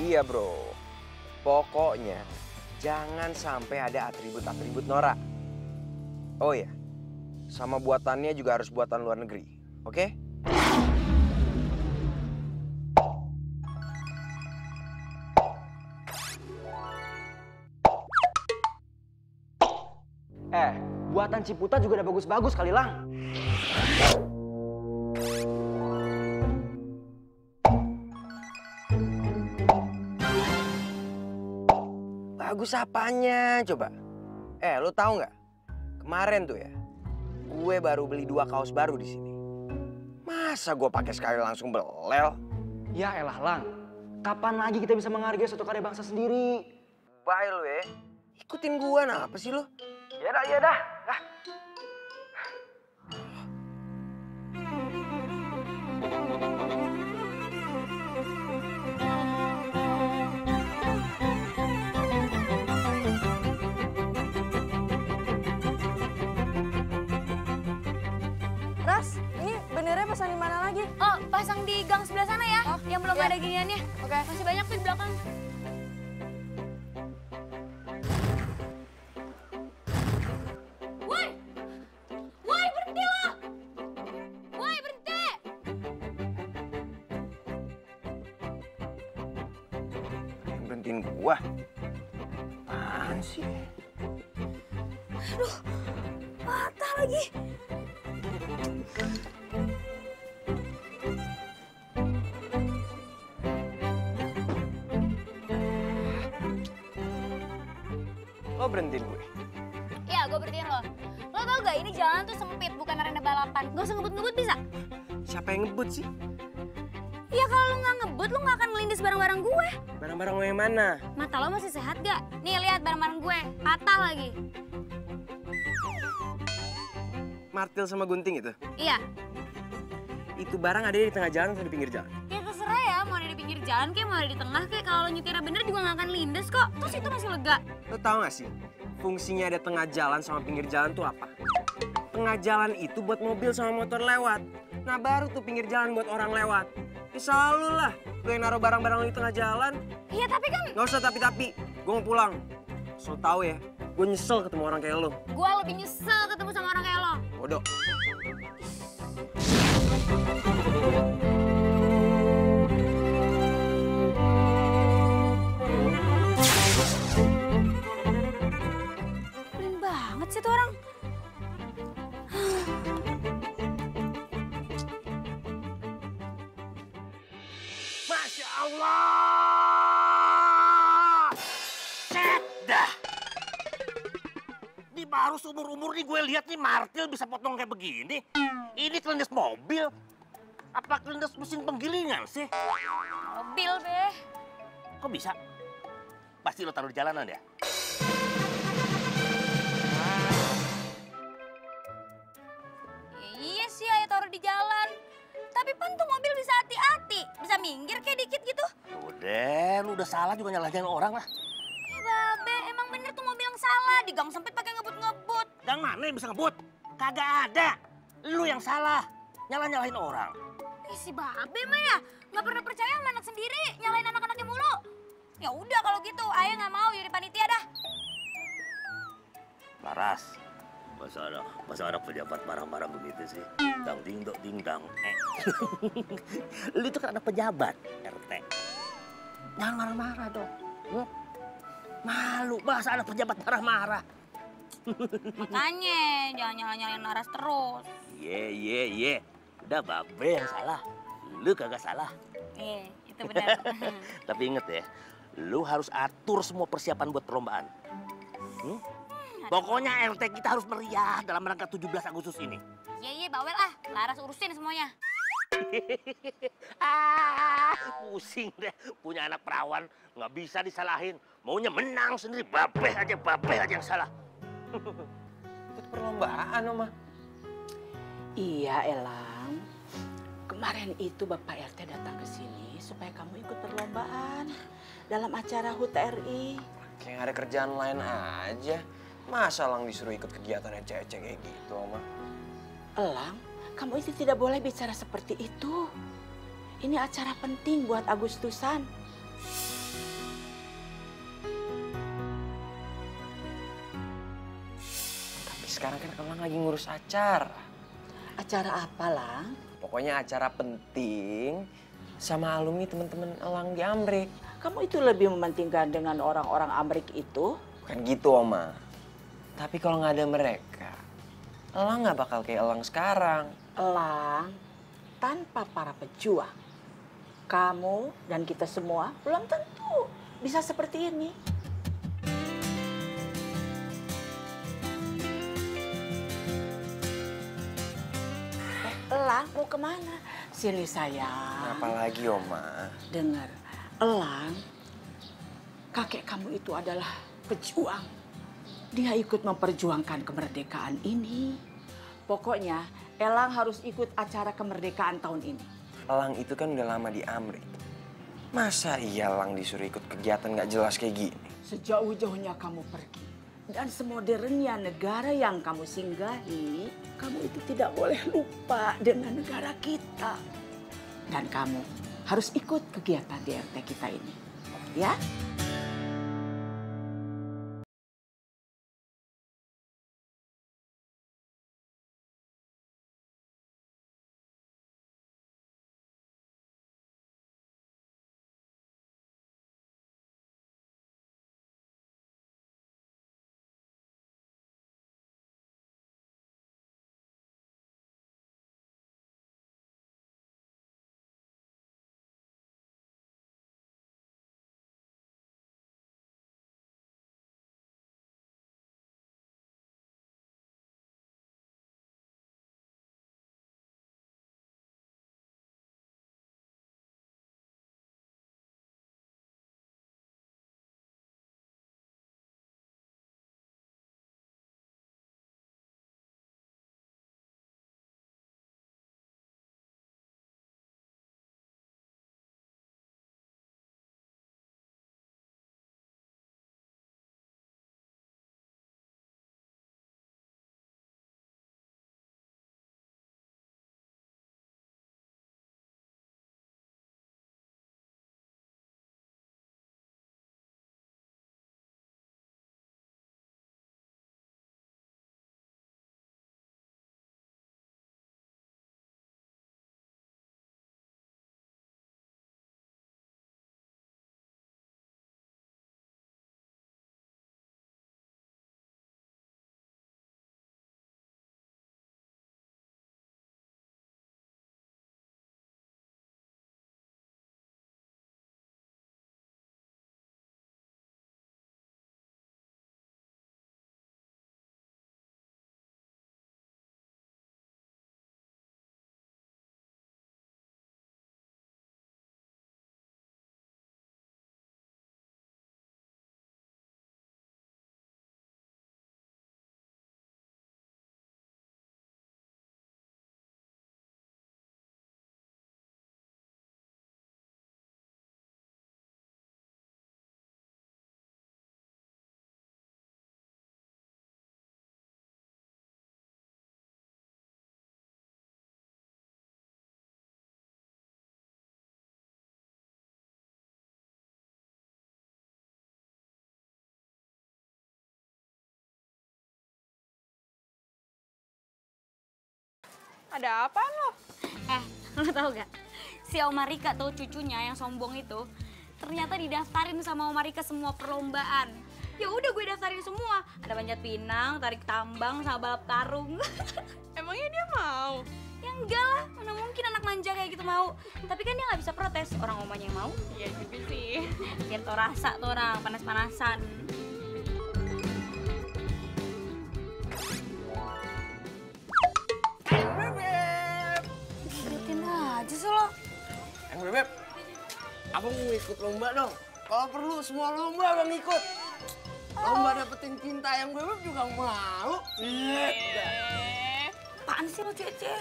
Iya bro, pokoknya jangan sampai ada atribut-atribut norak. Oh ya, sama buatannya juga harus buatan luar negeri, oke? Buatan Ciputa juga udah bagus-bagus kali, Lang. Bagus apanya coba? Lu tahu nggak? Kemarin tuh ya, gue baru beli 2 kaos baru di sini. Masa gue pakai sekali langsung belel? Ya elah Lang, kapan lagi kita bisa menghargai suatu karya bangsa sendiri? Bye lu ya. Ikutin gue, nah apa sih lu? Ya dah. Ras, ini bendernya pasang di mana lagi? Oh, pasang di gang sebelah sana ya, yang belum ada giniannya. Oke. Masih banyak tuh di belakang. Woi! Woi, berhenti lo! Woi, berhenti! Yang berhentiin gue? Apaan sih? Aduh, patah lagi. Lo berhentiin gue? Ya, gue berhentiin lo. Lo tau gak, ini jalan tuh sempit, bukan arena balapan. Gak usah ngebut-ngebut bisa? Siapa yang ngebut sih? Ya kalau lo gak ngebut, lo gak akan ngelindes barang-barang gue. Barang-barang lo yang mana? Mata lo masih sehat gak? Nih, lihat barang-barang gue. Patah lagi. Martil sama gunting itu? Iya. Itu barang ada di tengah jalan atau di pinggir jalan? Ya terserah ya, mau ada di pinggir jalan kayak mau ada di tengah kayak kalau lo nyetirnya bener juga gak akan lindes kok. Terus itu masih lega. Lo tau gak sih, fungsinya ada tengah jalan sama pinggir jalan tuh apa? Tengah jalan itu buat mobil sama motor lewat. Nah baru tuh pinggir jalan buat orang lewat. Ya selalu lah, gue yang naruh barang-barang lo di tengah jalan. Iya tapi kan... Gak usah tapi-tapi, gue mau pulang. So tau ya, gue nyesel ketemu orang kayak lo. Gue lebih nyesel ketemu sama orang kayak lo. Bodoh. Pelin banget sih tuh orang. Masya Allah! Set dah! Ini baru seumur-umur nih gue lihat nih martil bisa potong kayak begini. Ini kelindes mobil. Apa kelindes mesin penggilingan sih? Mobil, Be. Kok bisa? Pasti lo taruh di jalanan ya? Ya, iya sih, ayo taruh di jalan. Tapi pan tuh mobil bisa hati-hati. Bisa minggir kayak dikit gitu. Udah, lu udah salah juga nyalahin orang lah. Ih, Babe, emang bener tuh mobil yang salah. Di gang sempit pakai ngebut-ngebut. Gang mana yang bisa ngebut? Kagak ada. Lu yang salah. Nyalahin orang. Ih, si Babe mah ya. Nggak pernah percaya sama anak sendiri. Nyalain anak-anaknya mulu. Ya udah kalau gitu, Ayah nggak mau jadi panitia dah. Laras, masa ada pejabat marah-marah begitu sih? Dang ding dok ding dang. Lu itu kan ada pejabat RT. Jangan marah-marah dong. Malu, masa ada pejabat marah-marah. Makanya jangan nyalain Laras terus. Ye. Udah Babe yang salah. Lu kagak salah. Itu benar. Tapi inget ya, lu harus atur semua persiapan buat perlombaan. Pokoknya RT kita harus meriah dalam rangka 17 Agustus ini. Iya, bawel ah. Laras urusin semuanya. Pusing deh. Punya anak perawan, nggak bisa disalahin. Maunya menang sendiri, Babe aja yang salah. Ikut perlombaan, Oma. Iya, Elang. Kemarin itu Bapak RT datang ke sini supaya kamu ikut perlombaan dalam acara HUT RI. Kayak nggak ada kerjaan lain aja. Masa Lang disuruh ikut kegiatan ecek-ecek kayak gitu, Oma? Elang, kamu itu tidak boleh bicara seperti itu. Ini acara penting buat Agustusan. sekarang kan Elang lagi ngurus acara. Acara apa, Lang? Pokoknya acara penting sama alumni teman-teman Elang di Amrik. Kamu itu lebih mementingkan dengan orang-orang Amrik itu? Bukan gitu, Oma. Tapi kalau nggak ada mereka, Elang nggak bakal kayak Elang sekarang. Elang, tanpa para pejuang, kamu dan kita semua belum tentu bisa seperti ini. Elang mau kemana? Sini sayang. Apalagi, Oma? Dengar, Elang, kakek kamu itu adalah pejuang. Dia ikut memperjuangkan kemerdekaan ini. Pokoknya Elang harus ikut acara kemerdekaan tahun ini. Elang itu kan udah lama di Amrik. Masa iya Elang disuruh ikut kegiatan nggak jelas kayak gini? Sejauh-jauhnya kamu pergi dan semodernnya negara yang kamu singgahi, kamu itu tidak boleh lupa dengan negara kita. Dan kamu harus ikut kegiatan di RT kita ini, ya? Ada apaan lo? Lo tau gak? Si Oma Rika tuh cucunya yang sombong itu ternyata didaftarin sama Oma Rika semua perlombaan. Ya udah gue daftarin semua. Ada panjat pinang, tarik tambang, sama balap karung. Emangnya dia mau? Ya enggak lah, mana mungkin anak manja kayak gitu mau. Tapi kan dia nggak bisa protes, orang omanya yang mau. Iya juga sih. Biar tau rasa tuh orang, panas-panasan. Liatin aja sih lo. Bebep, abang mau ikut lomba dong. Kalau perlu semua lomba abang ikut. Lomba dapetin cinta yang Bebep juga mau. Iya. Apaan sih lo Cece?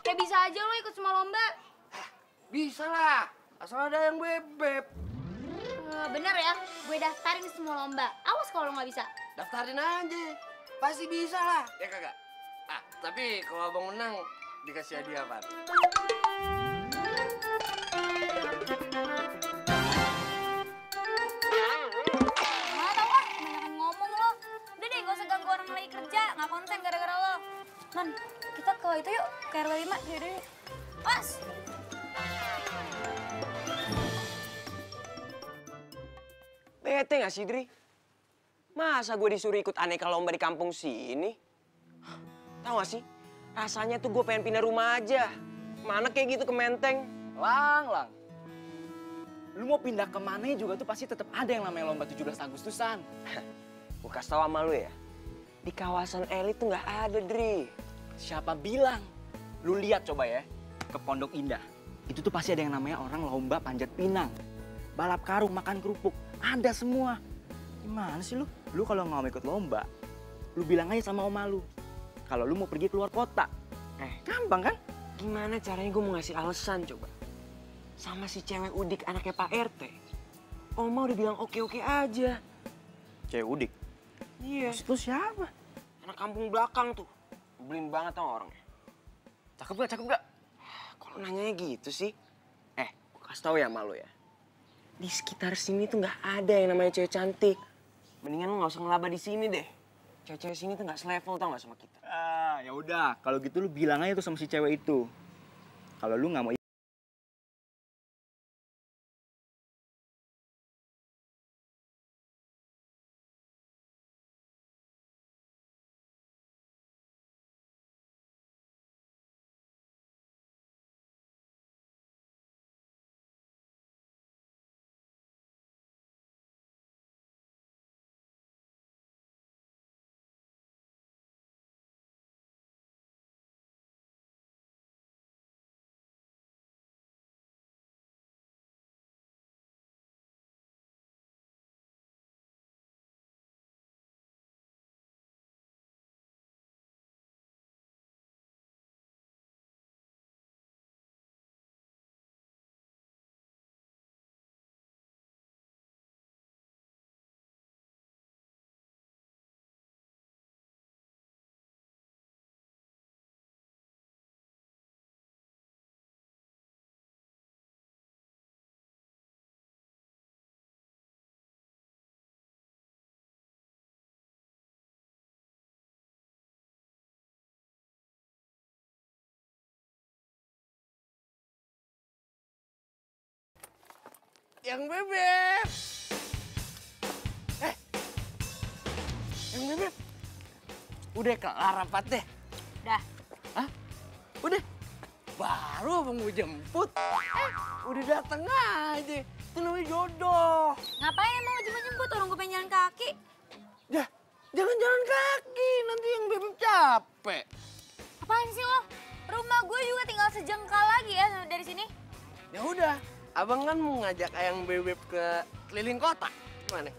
Kayak bisa aja lo ikut semua lomba. Bisa lah, asal ada yang Bebep. Bener ya, gue daftarin semua lomba. Awas kalau lo nggak bisa. Daftarin aja, pasti bisa lah. Ya kagak? Tapi kalau abang menang, dikasih hadiah apa? Mana tau ah, kebanyakan ngomong lo. Udah deh, gak usah ganggu orang lagi kerja. Nggak konsen gara-gara Yaudah. Pas. Bete gak sih, Dri? Masa gue disuruh ikut aneka lomba di kampung sini? Tahu gak sih? Rasanya tuh gue pengen pindah rumah aja. Mana kayak gitu ke Menteng. Lang. Lu mau pindah kemana juga tuh pasti tetap ada yang namanya lomba 17 Agustusan. Gue kasih tau sama lu ya. Di kawasan elit tuh gak ada, Dri. Siapa bilang? Lu lihat coba ya, ke Pondok Indah. Itu tuh pasti ada yang namanya orang lomba panjat pinang. Balap karung, makan kerupuk, ada semua. Gimana sih lu? Lu kalau nggak mau ikut lomba, lu bilang aja sama oma lu. Kalau lu mau pergi keluar kota. Gampang kan? Gimana caranya gue mau ngasih alasan coba? Sama si cewek udik anaknya Pak RT. Oma udah bilang oke-oke aja. Cewek udik? Iya. Maksud lu siapa? Anak kampung belakang tuh. Nyebelin banget sama orangnya. Cakep gak? Kalau nanyanya gitu sih. Gue kasih tau ya sama lu ya. Di sekitar sini tuh nggak ada yang namanya cewek cantik. Mendingan lu nggak usah ngelaba di sini deh. Cewek-cewek sini tuh nggak selevel tau nggak sama kita. Ya udah, kalau gitu lu bilang aja tuh sama si cewek itu. Kalau lu nggak mau Yang bebek. Yang bebek. Udah kelar rapat deh. Dah. Hah? Udah? Baru abang mau jemput. Udah dateng aja. Itu namanya jodoh. Ngapain emang jemput-jemput orang gue pengen jalan kaki? Dah, jangan jalan kaki. Nanti yang bebek capek. Apaan sih lo? Rumah gue juga tinggal sejengkal lagi ya dari sini. Ya udah, abang kan mau ngajak ayang bebek ke keliling kota. Gimana?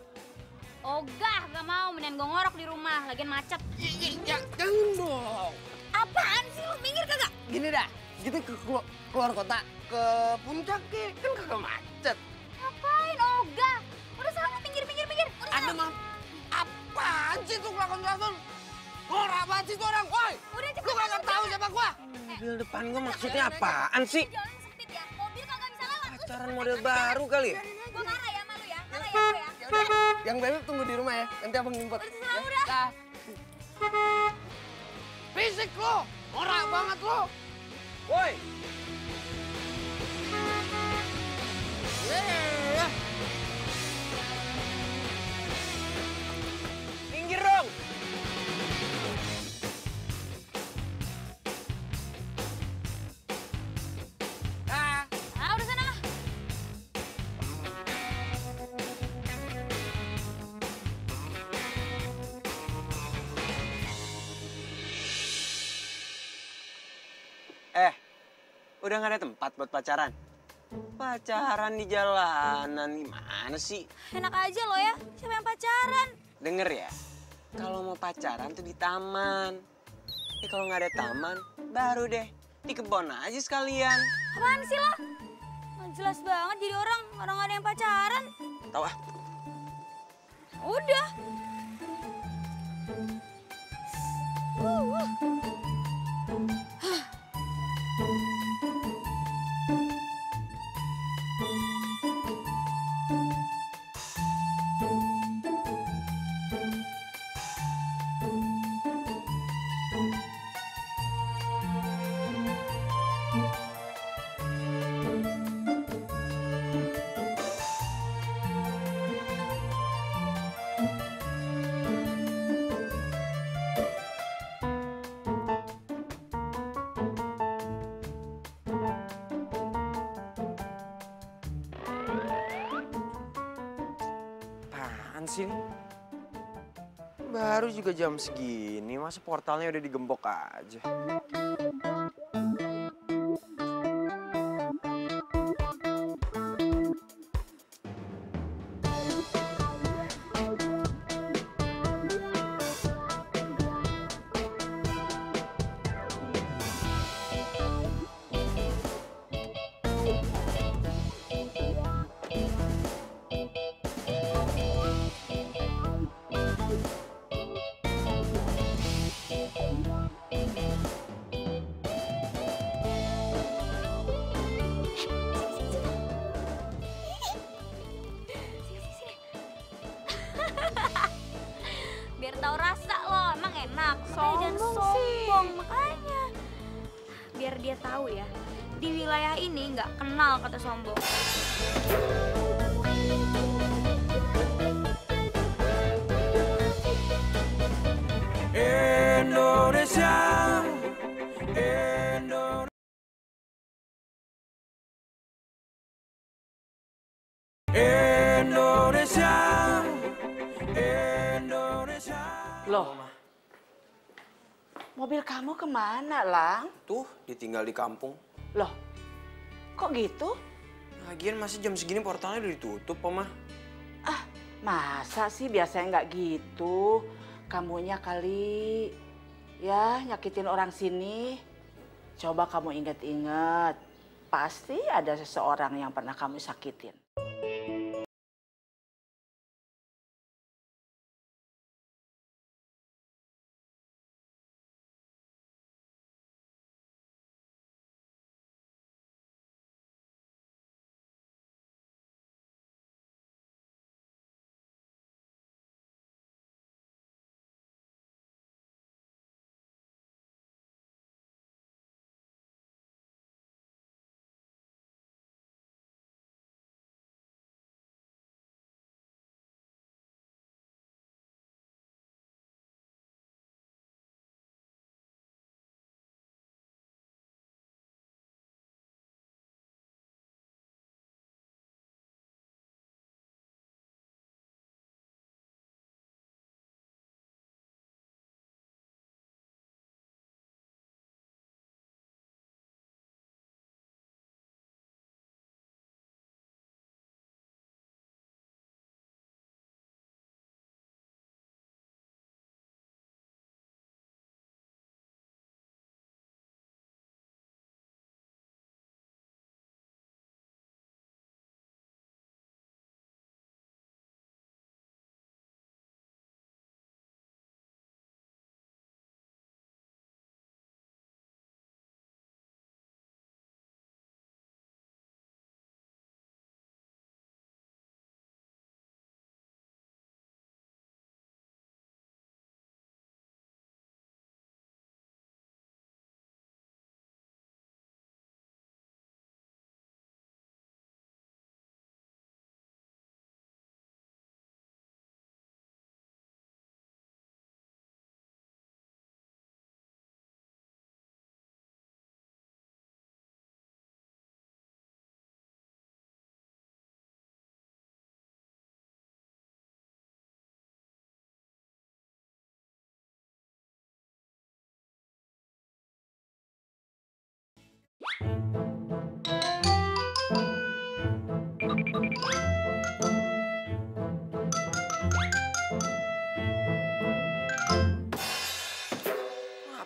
Ogah, gak mau. Mendingan gue ngorok di rumah, lagian macet. Jangan dong. Apaan sih lo? Minggir kagak? Gini dah, kita keluar kota, ke puncak kan kagak macet. Ngapain? Ogah. Udah sana minggir. Udah Ada sana. mah, apaan sih tuh kelakon-kelakon? Norak banget sih tuh orang, woi. Udah cepet. Lu kagak tahu siapa gua? Mobil depan gua maksudnya apaan sih? Jalan sempit ya, mobil kagak bisa lewat. Pacaran model baru kali ya? Gue marah ya sama lu ya, marah ya gue ya. Yang bebek tunggu di rumah ya, nanti abang jemput. Udah. Fisik lo, norak banget lo. Woi. Minggir dong. Udah sana. Udah gak ada tempat buat pacaran? Pacaran di jalanan gimana sih? Enak aja lo ya, siapa yang pacaran? Denger ya, kalau mau pacaran tuh di taman. Kalau nggak ada taman, baru deh di kebun aja sekalian. Apaan sih lo? Nggak jelas banget jadi orang nggak ada yang pacaran. Tahu ah? Udah. Apaan sih ini? Baru juga jam segini, masa portalnya udah digembok aja. Biar tahu rasa lo, emang enak. Makanya jangan Sombong sih. sombong, makanya. Biar dia tahu ya, di wilayah ini nggak kenal kata sombong. Indonesia, Indonesia, Indonesia. Loh, mobil kamu kemana, Lang? Tuh, ditinggal di kampung. Loh, kok gitu? Lagian masih jam segini portalnya udah ditutup, Oma. Ah, masa sih biasanya nggak gitu? Kamunya kali ya nyakitin orang sini. Coba kamu ingat-ingat. Pasti ada seseorang yang pernah kamu sakitin.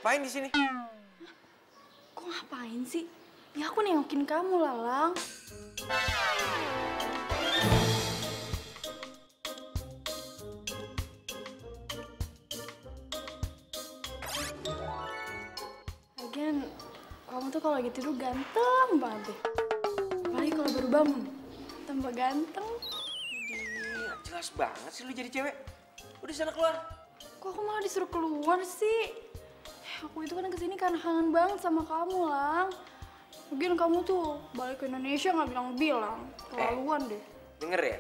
Ngapain di sini? Kok ngapain sih? Ya aku nengokin kamu, Lalang. Lagian, kamu tuh kalau lagi tidur ganteng banget deh. Apalagi kalau baru bangun, tambah ganteng. Jelas banget sih lu jadi cewek. Udah sana keluar. Kok aku malah disuruh keluar sih? Aku itu kan kesini karena kangen banget sama kamu, Lang. Mungkin kamu tuh balik ke Indonesia nggak bilang-bilang. Keterlaluan deh. Denger ya,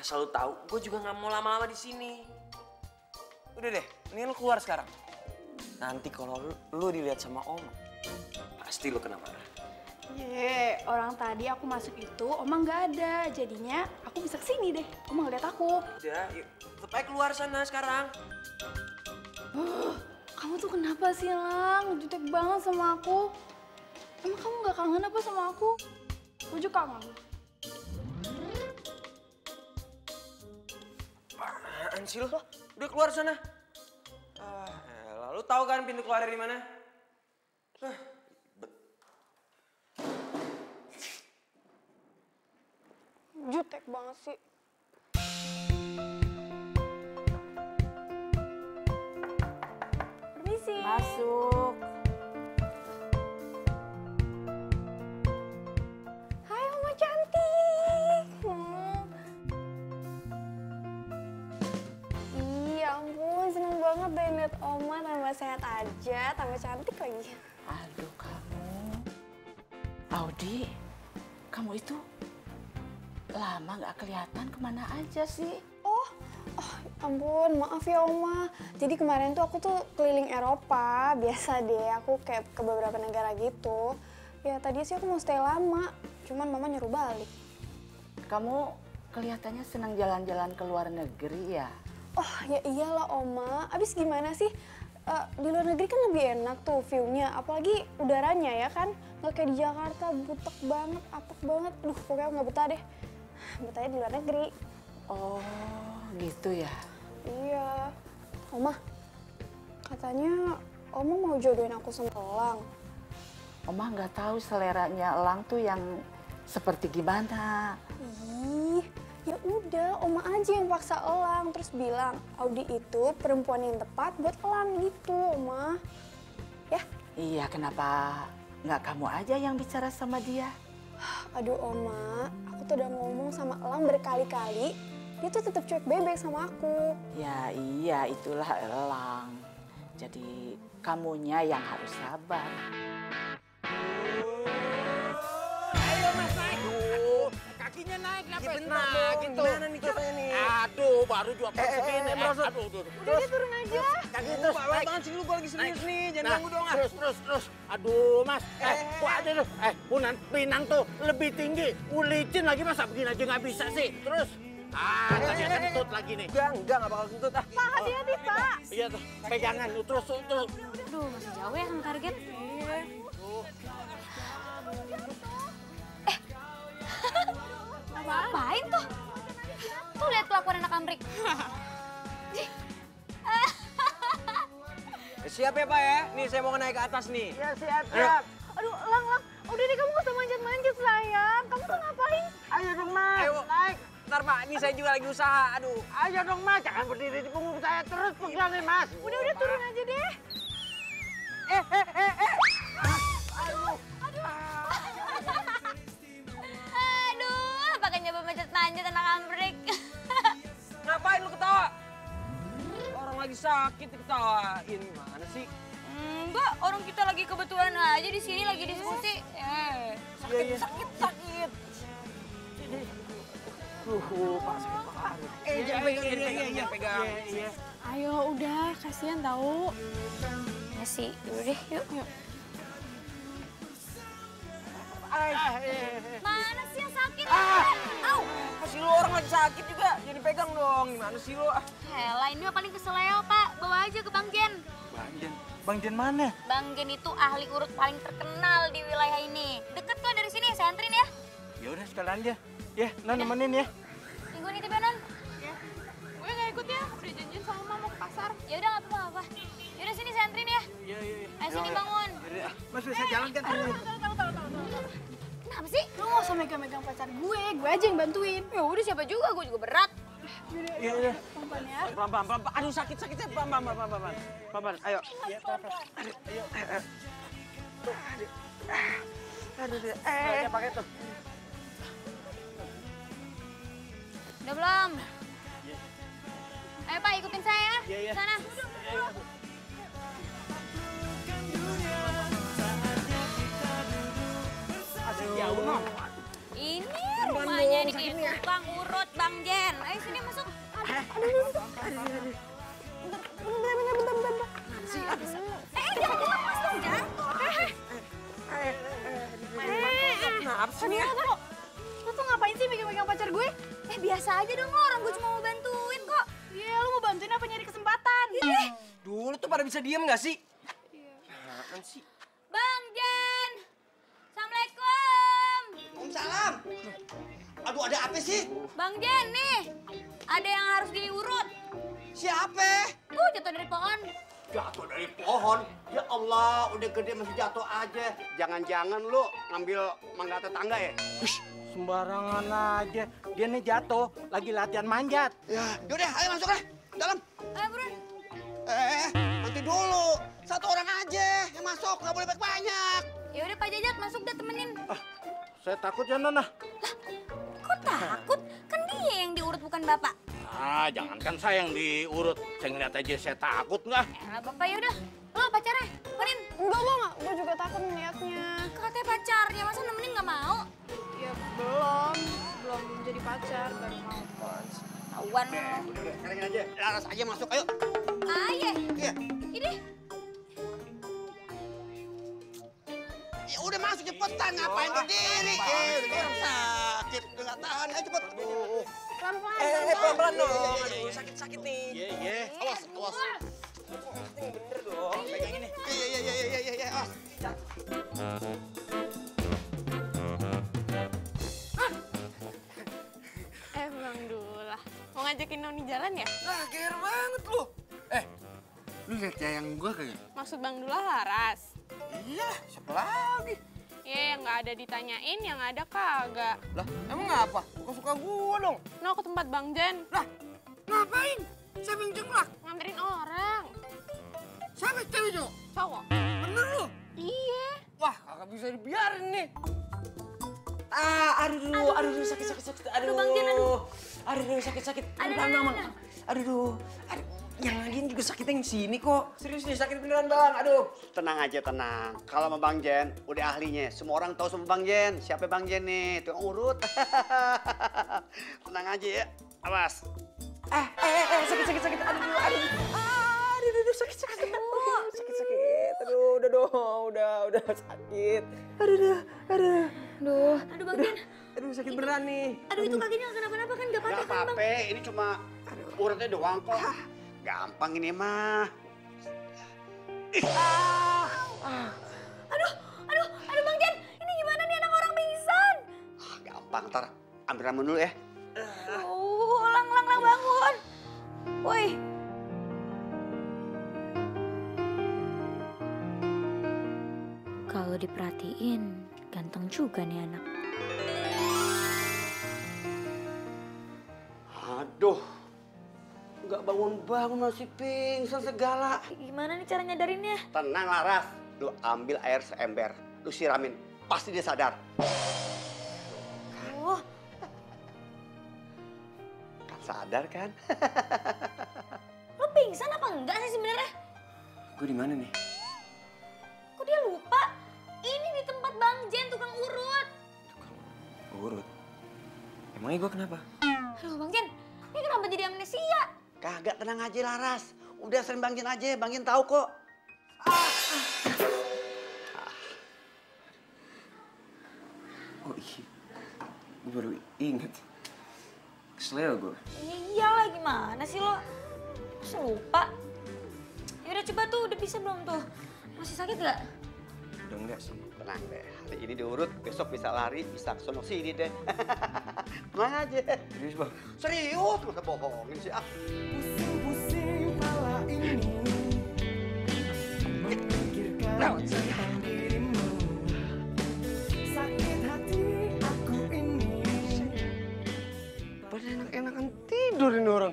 asal lu tahu, gue juga nggak mau lama-lama di sini. Udah deh, mending lu keluar sekarang. Nanti kalau lu dilihat sama Om, pasti lu kena marah. Orang tadi aku masuk itu Oma nggak ada, jadinya aku bisa kesini deh. Oma ngeliat aku. Udah, yuk. Tetep aja keluar sana sekarang. Kamu tuh kenapa sih, Lang? Jutek banget sama aku. Emang kamu nggak kangen apa sama aku? Aku juga kangen. Apaan sih lo? Udah keluar sana. Lalu tahu kan pintu keluar dari mana? Jutek banget sih. Permisi. Masuk. Hai Oma cantik. Iya ampun, seneng banget deh liat Oma tambah sehat aja, tambah cantik lagi. Aduh kamu. Audi, kamu itu lama nggak kelihatan kemana aja sih? Oh, ampun, maaf ya Oma. Jadi kemarin tuh aku tuh keliling Eropa, biasa deh aku kayak ke beberapa negara gitu. Ya tadi sih aku mau stay lama, cuman Mama nyuruh balik. Kamu kelihatannya senang jalan-jalan ke luar negeri ya? Oh ya iyalah Oma, abis gimana sih? Di luar negeri kan lebih enak tuh view-nya, apalagi udaranya ya kan? Nggak kayak di Jakarta, butek banget, apek banget. Duh pokoknya nggak betah deh. Betahnya di luar negeri. Oh gitu ya? Iya. Oma, katanya Oma mau jodohin aku sama Elang. Oma nggak tahu seleranya Elang tuh yang seperti gimana. Ih, ya udah Oma aja yang paksa Elang terus bilang Audi itu perempuan yang tepat buat Elang gitu, Oma. Ya? Iya, kenapa nggak kamu aja yang bicara sama dia? Aduh Oma, aku tuh udah ngomong sama Elang berkali-kali, dia tuh tetap cuek bebek sama aku. Ya iya, itulah Elang. Jadi kamunya yang harus sabar. Ayo Mas naik. Aduh, kakinya naik kenapa? Ya bener dong, gimana nih caranya nih? Aduh, baru juga segini. Aduh. Udah dia turun aja. Kaki Terus, terus Pak, naik. banget sih lu, gua lagi serius nih, jangan Nah, ganggu dong ah. terus. Aduh, Mas. Tuh aja tuh. Punan Pinang tuh lebih tinggi. Licin lagi masa begini aja nggak bisa sih. Terus. Tadi kentut lagi nih. Enggak bakal kentut ah. Pak, hati-hati Pak. Iya tuh, pegangan. Terus. Aduh, masih jauh ya sama target. Ngapain tuh? Tuh lihat kelakuan anak Amrik. Siap ya Pak ya? Nih saya mau naik ke atas nih. Ya siap. Aduh, Lang. Udah deh kamu gak usah manjat-manjat sayang. Kamu tuh ngapain? Ayo dong Mas, Ayo. naik. Ntar Pak, ini saya juga lagi usaha. Aduh. Ayo dong Mas, jangan berdiri di punggung saya terus pegang nih Mas. Udah turun aja deh. Aduh, pakai nyoba manjat-manjat anak Amrik. Ngapain lu ketawa? Orang lagi sakit diketawain. Gimana sih? Enggak, orang kita lagi kebetulan aja di sini lagi diskusi. Sakit. Jangan pegang. Iya. Ayo udah, kasihan tahu. Ya sih, yaudah deh, yuk. Mana sih yang sakit? Au! Masih lu orang lagi sakit juga, jadi pegang dong. Gimana sih lu? Hela, ini mah paling keseleo, Pak. Bawa aja ke Bang Jen. Bang Jen mana? Bang Jen itu ahli urut paling terkenal di wilayah ini. Deket kok dari sini, saya anterin ya. Ya udah sekalian aja. Ya, Non nemenin ya. Minggu nitip ya, Non? Gue gak ikut ya, udah janjian sama Mama mau ke pasar. Ya udah nggak apa-apa. Yaudah sini saya anterin ya. Iya. Ayo sini bangun. Mas bisa jalan kan? Kenapa sih? Lo gak usah megang-megang pacar gue aja yang bantuin. Ya udah siapa juga, gue juga berat. Iya. Pelan ya. Pelan. Aduh sakit ya. Pelan. Ayo. Aduh. Pakai tuh. Udah belum? Ayo Pak, ikutin saya. Iya. Sana. Jauh, Non. Ini rumahnya di tukang urut Bang Jen. Ayo sini masuk. Jangan lepas dong, Jan. Tania, lo tuh ngapain sih megang-megang pacar gue? Biasa aja dong lo, orang gue cuma mau bantuin kok. Iya, lo mau bantuin apa nyari kesempatan? Dulu tuh pada bisa diem nggak sih? Apaan sih? Bang Jen, Assalamualaikum. Waalaikumsalam. Aduh, ada apa sih? Bang Jen nih, ada yang harus diurut. Siapa? Tuh jatuh dari pohon. Jatuh dari pohon? Ya Allah, udah gede masih jatuh aja. Jangan-jangan lu ngambil mangga tetangga ya? Sembarangan aja. Dia nih jatuh, lagi latihan manjat. Ya, yaudah, ayo masuk deh, dalam. Ayo buruan. Nanti dulu. Satu orang aja yang masuk, nggak boleh banyak. Ya udah Pak Jajat masuk deh temenin. Saya takut ya, Nona. Kok takut? Kan dia yang diurut bukan Bapak. Ah, jangankan saya yang diurut. Saya ngeliat aja saya takut nggak? Elah Bapak ya udah. Lo pacarnya, temenin. Enggak, gue juga takut ngeliatnya. Katanya pacarnya, masa nemenin nggak mau? Ya belum jadi pacar, baru mau. Tawan lo. Udah, sekarang aja. Laras aja masuk, ayo. Ayo. Iya. Ini. Ya udah masuk cepetan, ngapain berdiri? Udah orang sakit, udah nggak tahan. Ayo cepet. Pelan-pelan. Pelan-pelan dong. Aduh, sakit-sakit nih. Iya. Awas. Bener dong. Pegang ini. Iya. Awas. Bang Dullah, mau ngajakin Noni jalan ya? Nah, geer banget lu. Lu lihat yang gua kagak? Maksud Bang Dullah Laras? Iya, siapa lagi? Iya, yang nggak ada ditanyain, yang ada kagak. Lah, emang apa? Suka gua dong. No, ke tempat Bang Jen. Lah, ngapain? Siapa yang jenglak? Nganterin orang. Siapa cewek cowok? Cowok. Bener lu? Iya. Wah, kagak bisa dibiarin nih. Aduh, sakit. Aduh, Bang Jen, aduh. Aduh, sakit. Aduh. Aduh, yang lagian juga sakitnya yang sini kok. Serius nih, sakit beneran bang. Aduh. Tenang aja, tenang. Kalau sama Bang Jen, udah ahlinya. Semua orang tahu sama Bang Jen. Siapa Bang Jen nih? Tukang urut. Tenang aja ya. Awas. Sakit. Aduh, sakit. Sakit. Aduh, udah sakit. Aduh, Bang Jen. aduh sakit beneran nih. Aduh itu kakinya nggak kenapa-napa kan? Nggak Gak patah kan Bang? apa-apa, ini cuma urutnya doang kok. Gampang ini mah. Aduh Bang Jen. Ini gimana nih anak orang pingsan? Gampang, ntar ambil ramuan dulu ya. Lang bangun. Woi. Kalau diperhatiin, ganteng juga nih anak. Aduh, nggak bangun-bangun masih pingsan segala. Gimana nih cara nyadarinnya? Tenang Laras, lu ambil air seember, lu siramin, pasti dia sadar. Oh, Sadar kan? lo pingsan apa enggak sih sebenarnya? Gue di mana nih? Kok dia lupa? Ini di tempat Bang Jen, tukang urut. Urut. Emangnya gue kenapa? Aduh Bang Jen, ini kenapa jadi amnesia? Kagak, tenang aja Laras. Udah sering Bang Jen aja, Bang Jen tahu kok. Oh iya, gue baru inget. Kesel gue. Iyalah gimana sih lo? Masa lupa? Yaudah coba tuh, udah bisa belum tuh? Masih sakit gak? Udah enggak sih. Tenang deh, hari ini diurut, besok bisa lari, bisa kesana sini deh. Tenang aja. Serius bang? Serius, masa bohongin sih ah. Pusing kepala ini memikirkan tentang dirimu. Sakit hati aku ini. Pada enak-enakan tidur ini orang.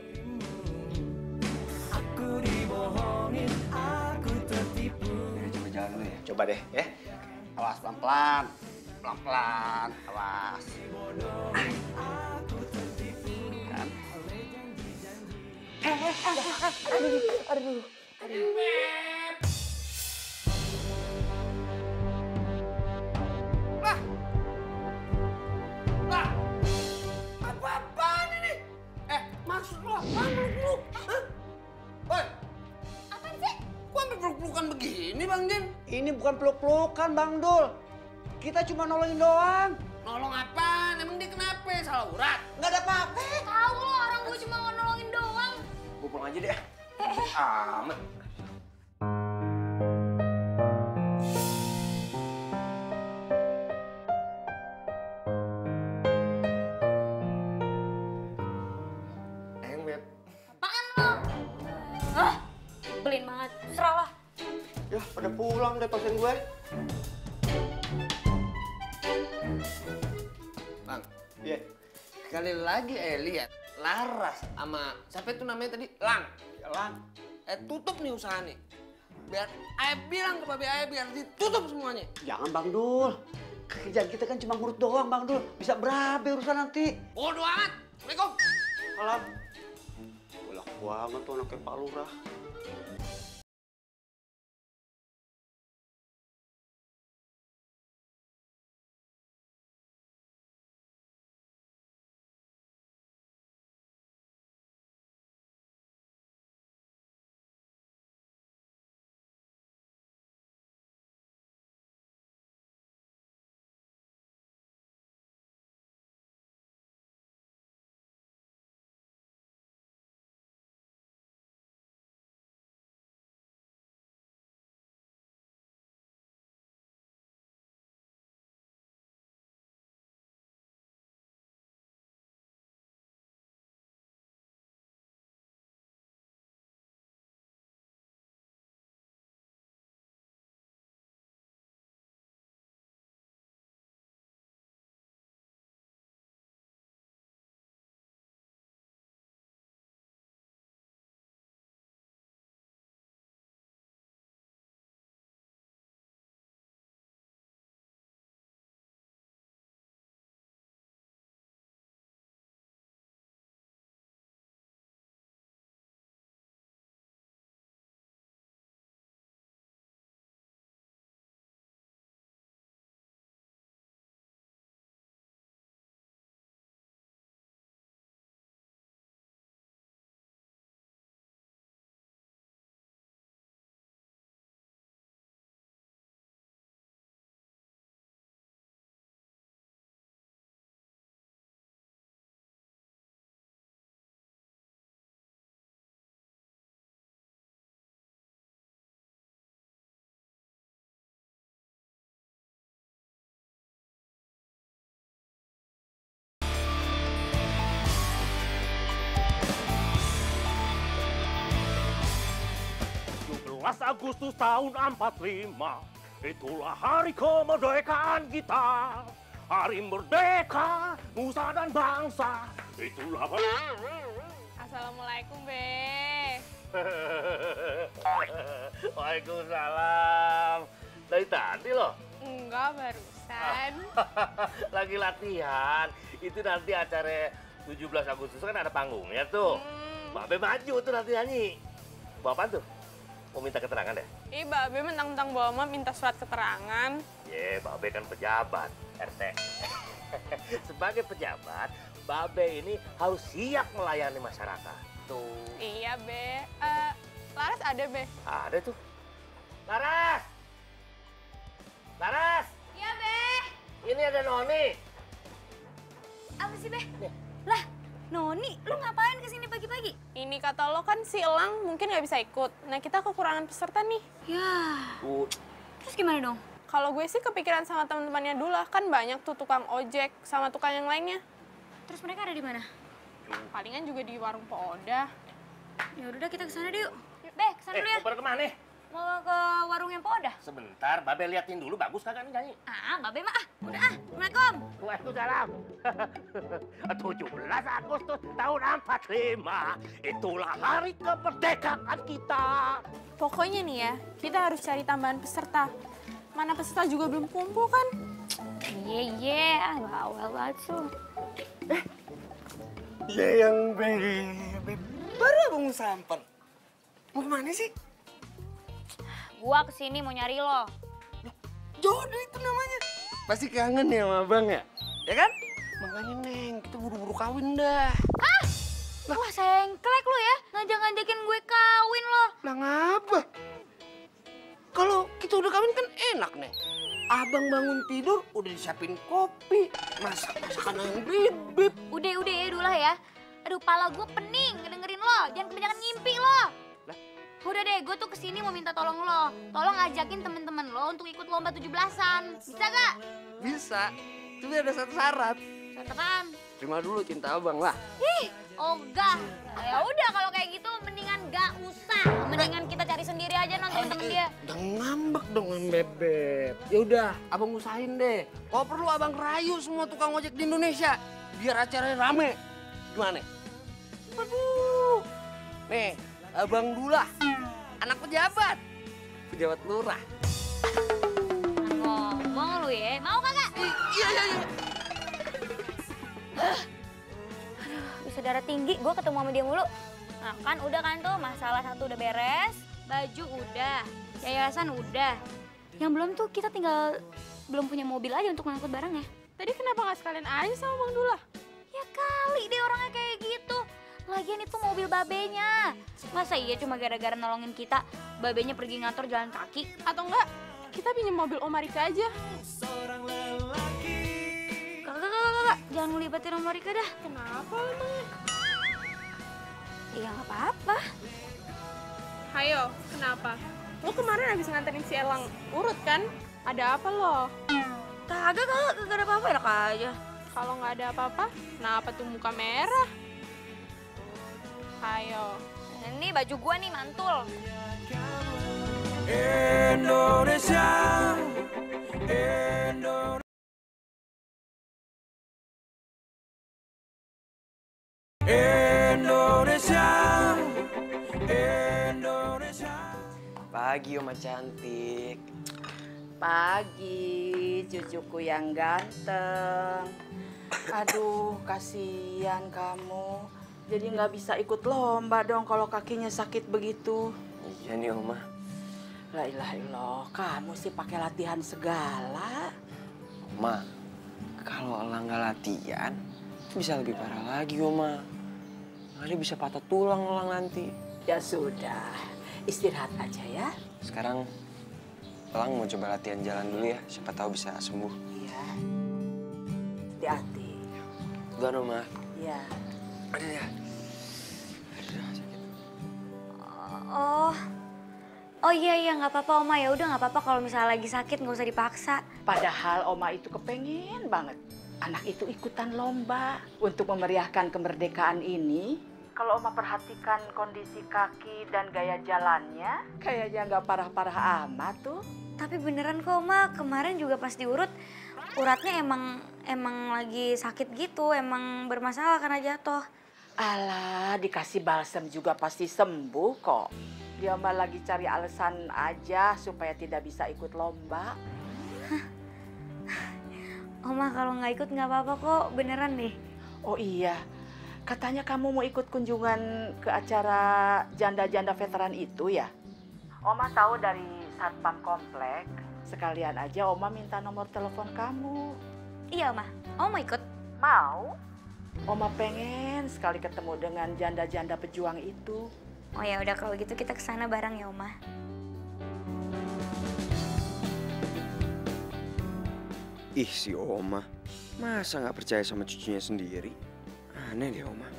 Aku dibohongin, aku tertipu. Ya, coba jalan dulu ya. Coba deh ya. Awas pelan-pelan. Pelan-pelan, awas. Kan? Aduh. Lah! Apa-apaan ini? Maksud lo apaan peluk-peluk? Hah? Woi, Apaan sih? kok sampai peluk-pelukan begini Bang Jen? Ini bukan peluk-pelukan Bang Dul. Kita cuma nolongin doang. Laura? Nggak ada apa-apa. Tahu lo, orang gue cuma mau nolongin doang. Gue pulang aja deh. Amat. Beb. Apaan lo? Ah, belin banget. Serah lah. Ya, pada pulang deh pasien gue. Bang, iya. Sekali lagi lihat Laras sama siapa itu namanya tadi? Lang. Ya, Lang. Tutup nih usaha nih. Biar bilang ke babe biar ditutup semuanya. Jangan Bang Dul. Kerjaan kita kan cuma ngurut doang Bang Dul. Bisa berabe urusan nanti. Bodoh amat. Assalamualaikum. Malam. Bolak banget tuh anaknya Pak Lurah. Agustus tahun 45, itulah hari kemerdekaan kita. Hari merdeka, nusa dan bangsa, itulah... Assalamualaikum, Be. Waalaikumsalam. Dari tadi loh? Enggak, barusan. Lagi latihan. Itu nanti acara 17 Agustus kan ada panggungnya tuh. Babe maju tuh nanti nyanyi. Bawa apaan tuh? Mau minta keterangan deh? Ih, Babe mentang-mentang bawa mah minta surat keterangan. Babe kan pejabat, RT. Sebagai pejabat, Babe ini harus siap melayani masyarakat. Tuh. Iya, Be. Laras ada, Be? Ada tuh. Laras! Laras! Iya, Be. Ini ada Noni. Apa sih, Be? Lah, Noni, lu ngapain kesini pagi-pagi? Ini kata lo kan si Elang mungkin nggak bisa ikut. Nah, kita kekurangan peserta nih. Ya. Terus gimana dong? Kalau gue sih kepikiran sama teman-temannya Dula, kan banyak tuh tukang ojek sama tukang yang lainnya. Terus mereka ada di mana? Palingan juga di warung Poda. Ya udah kita kesana deh yuk. Be, kesana dulu ya. Mau pada kemana? Mau ke warung yang Poda. Sebentar, Babe liatin dulu bagus kagak nih nyanyi. Babe mah udah Assalamualaikum. Waalaikumsalam. 17 Agustus tahun 45, itulah hari kemerdekaan kita. Pokoknya nih ya, kita harus cari tambahan peserta. Mana peserta juga belum kumpul kan? Iya, bawel banget tuh. Ya yang Beb. Baru abang samper. Mau kemana sih? Gua kesini mau nyari lo. Jodoh itu namanya. Pasti kangen ya sama abang ya? Ya kan? Makanya Neng, kita buru-buru kawin dah. Wah, sengklek lo ya. Ngajak-ngajakin gue kawin lo. Lah ngapa? Kalau kita udah kawin kan enak, Neng. Abang bangun tidur udah disiapin kopi, masakan yang bib. Udah ya dulu lah ya. Aduh, pala gue pening ngedengerin lo. Jangan kebanyakan ngimpi lo. Udah deh, gue tuh kesini mau minta tolong lo. Tolong ajakin temen-temen lo untuk ikut lomba 17-an. Bisa gak? Bisa. Tapi ada satu syarat. Syarat apaan? Terima dulu cinta abang lah. Ih, ogah. Ya udah kalau kayak gitu mendingan gak usah. Mendingan kita cari sendiri aja nonton temen dia. Udah ngambek dong Bebek. Ya udah, abang usahain deh. Kalau perlu abang rayu semua tukang ojek di Indonesia biar acaranya rame. Gimana? Waduh. Nih, abang Dula, anak pejabat lurah. Ngomong lu ya, mau kagak? Iya. Bisa darah tinggi, gue ketemu sama dia mulu. Nah kan udah kan tuh, masalah satu udah beres, baju udah, yayasan udah. Yang belum tuh kita tinggal belum punya mobil aja untuk ngangkut barangnya. Tadi kenapa nggak sekalian aja sama Bang Dula? Ya kali deh orangnya kayak gitu. Lagian itu mobil babenya. Masa iya cuma gara-gara nolongin kita, babenya pergi ngantor jalan kaki? Atau enggak, kita pinjam mobil Om Marika aja. Kakak, jangan ngelibatin Om Marika dah. Kenapa emangnya? Iya nggak apa-apa. Hayo, kenapa? Lo kemarin habis nganterin si Elang urut kan? Ada apa lo? Kagak ada apa-apa, enak aja. Kalau nggak ada apa-apa, kenapa tuh muka merah? Hayo. Ini baju gua nih mantul. Indonesia. Pagi Oma cantik. Pagi, cucuku yang ganteng. Aduh, kasihan kamu. Jadi nggak bisa ikut lomba dong kalau kakinya sakit begitu. Iya nih Oma. La ilaha illallah, kamu sih pakai latihan segala. Oma, kalau Elang nggak latihan, bisa lebih parah lagi Oma. Nanti bisa patah tulang Elang nanti. Ya sudah, istirahat aja ya. Sekarang Elang mau coba latihan jalan dulu ya, siapa tahu bisa sembuh. Iya. Hati-hati. Udah Oma. Iya. Aduh ya. Aduh sakit. Oh iya nggak apa-apa Oma, ya udah nggak apa-apa kalau misalnya lagi sakit nggak usah dipaksa. Padahal Oma itu kepengen banget anak itu ikutan lomba untuk memeriahkan kemerdekaan ini. Kalau Oma perhatikan kondisi kaki dan gaya jalannya, kayaknya nggak parah-parah amat tuh. Tapi beneran kok Oma, kemarin juga pas diurut, uratnya emang lagi sakit gitu, emang bermasalah karena jatuh. Alah, dikasih balsam juga pasti sembuh kok. Dia mah lagi cari alasan aja supaya tidak bisa ikut lomba. Oma kalau nggak ikut nggak apa-apa kok, beneran deh. Oh iya, katanya kamu mau ikut kunjungan ke acara janda-janda veteran itu ya? Oma tahu dari Satpam Komplek, sekalian aja Oma minta nomor telepon kamu. Iya Oma, Oma mau ikut? Mau? Oma pengen sekali ketemu dengan janda-janda pejuang itu. Oh ya udah kalau gitu kita kesana bareng ya Oma. Ih si Oma, masa nggak percaya sama cucunya sendiri? Aneh deh Oma.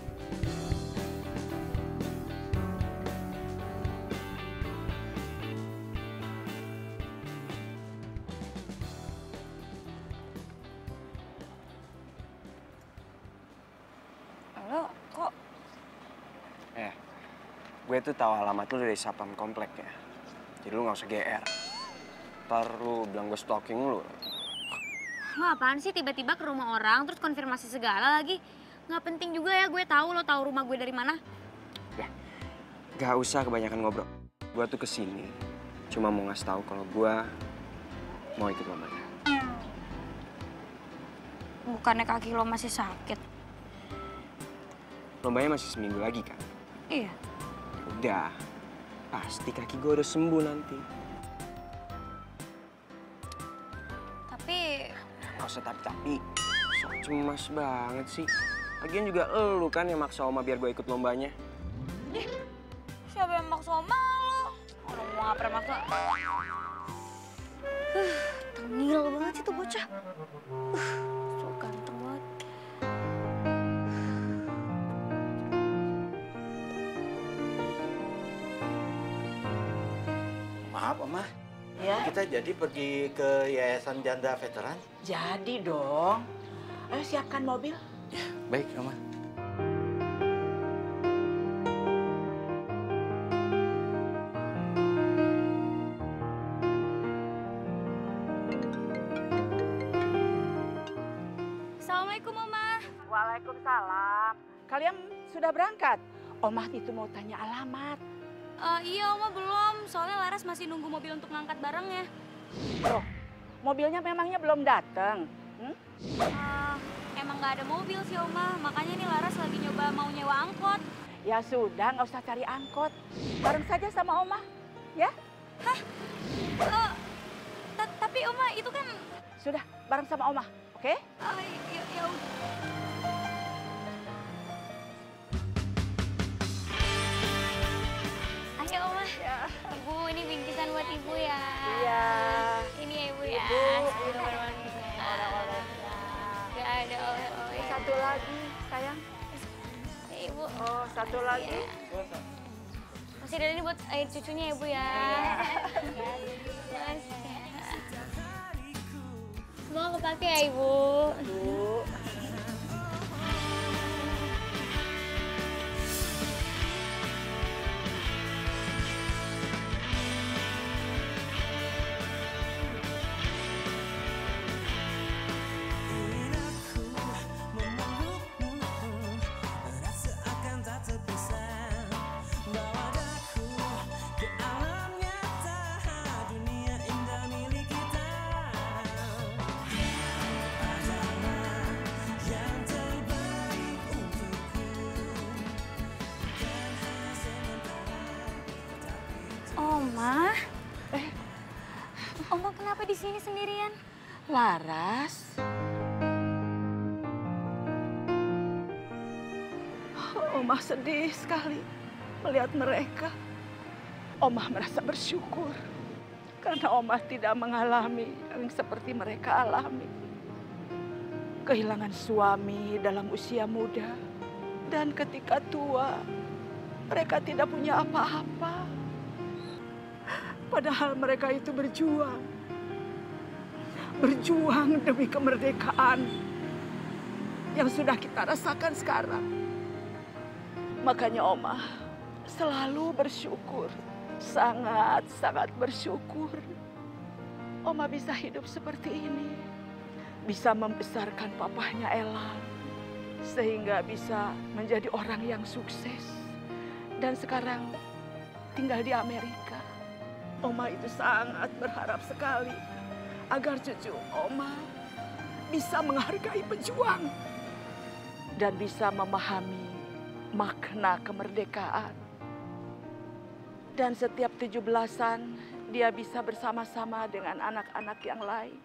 Halo, kok? Gue tuh tahu alamat lu dari Satpam Komplek ya. Jadi lu nggak usah GR. Ntar lu bilang gue stalking lu. Lo apaan sih tiba-tiba ke rumah orang terus konfirmasi segala lagi? Nggak penting juga ya gue tahu lo tahu rumah gue dari mana. Ya, gak usah kebanyakan ngobrol. Gue tuh kesini cuma mau ngasih tahu kalau gue mau ikut lombanya. Bukannya kaki lo masih sakit? Lombanya masih seminggu lagi kan? Iya. Udah, pasti kaki gue udah sembuh nanti. Tapi... Gak usah tapi-tapi, sok cemas banget sih. Lagian juga elu kan yang maksa Oma biar gue ikut lombanya. Siapa yang maksa Oma lo? Orang mau gak pernah maksa. Tengil banget sih tuh bocah. So ganteng banget. Maaf, Oma. Ya, Kita jadi pergi ke Yayasan Janda Veteran? jadi dong. Ayo siapkan mobil. Baik, Oma. Assalamualaikum Oma. Waalaikumsalam. Kalian sudah berangkat? Omah itu mau tanya alamat. Iya Oma belum, soalnya Laras masih nunggu mobil untuk ngangkat barangnya. Loh, mobilnya memangnya belum datang? Emang nggak ada mobil sih Oma, makanya nih Laras lagi nyoba mau nyewa angkot. Ya sudah, nggak usah cari angkot. Bareng saja sama Oma, ya? Hah? Tapi Oma itu kan... Sudah, bareng sama Oma, oke? Ya udah. Ayo Oma, Ibu ini bingkisan buat Ibu ya. Iya. Ini ya Ibu ya. Gak ada oleh-oleh. Satu lagi, sayang. Ya Ibu. Oh, satu lagi. Masih ada ini buat air cucunya ya Bu ya. Semua kepake ya Ibu. Oma, Oma kenapa di sini sendirian? Laras. Oma sedih sekali melihat mereka. Oma merasa bersyukur karena Oma tidak mengalami yang seperti mereka alami. Kehilangan suami dalam usia muda dan ketika tua mereka tidak punya apa-apa. Padahal mereka itu berjuang. Berjuang demi kemerdekaan yang sudah kita rasakan sekarang. Makanya Oma selalu bersyukur, sangat-sangat bersyukur. Oma bisa hidup seperti ini, bisa membesarkan papahnya Elang, sehingga bisa menjadi orang yang sukses. Dan sekarang tinggal di Amerika. Oma itu sangat berharap sekali agar cucu Oma bisa menghargai pejuang dan bisa memahami makna kemerdekaan. Dan setiap 17-an dia bisa bersama-sama dengan anak-anak yang lain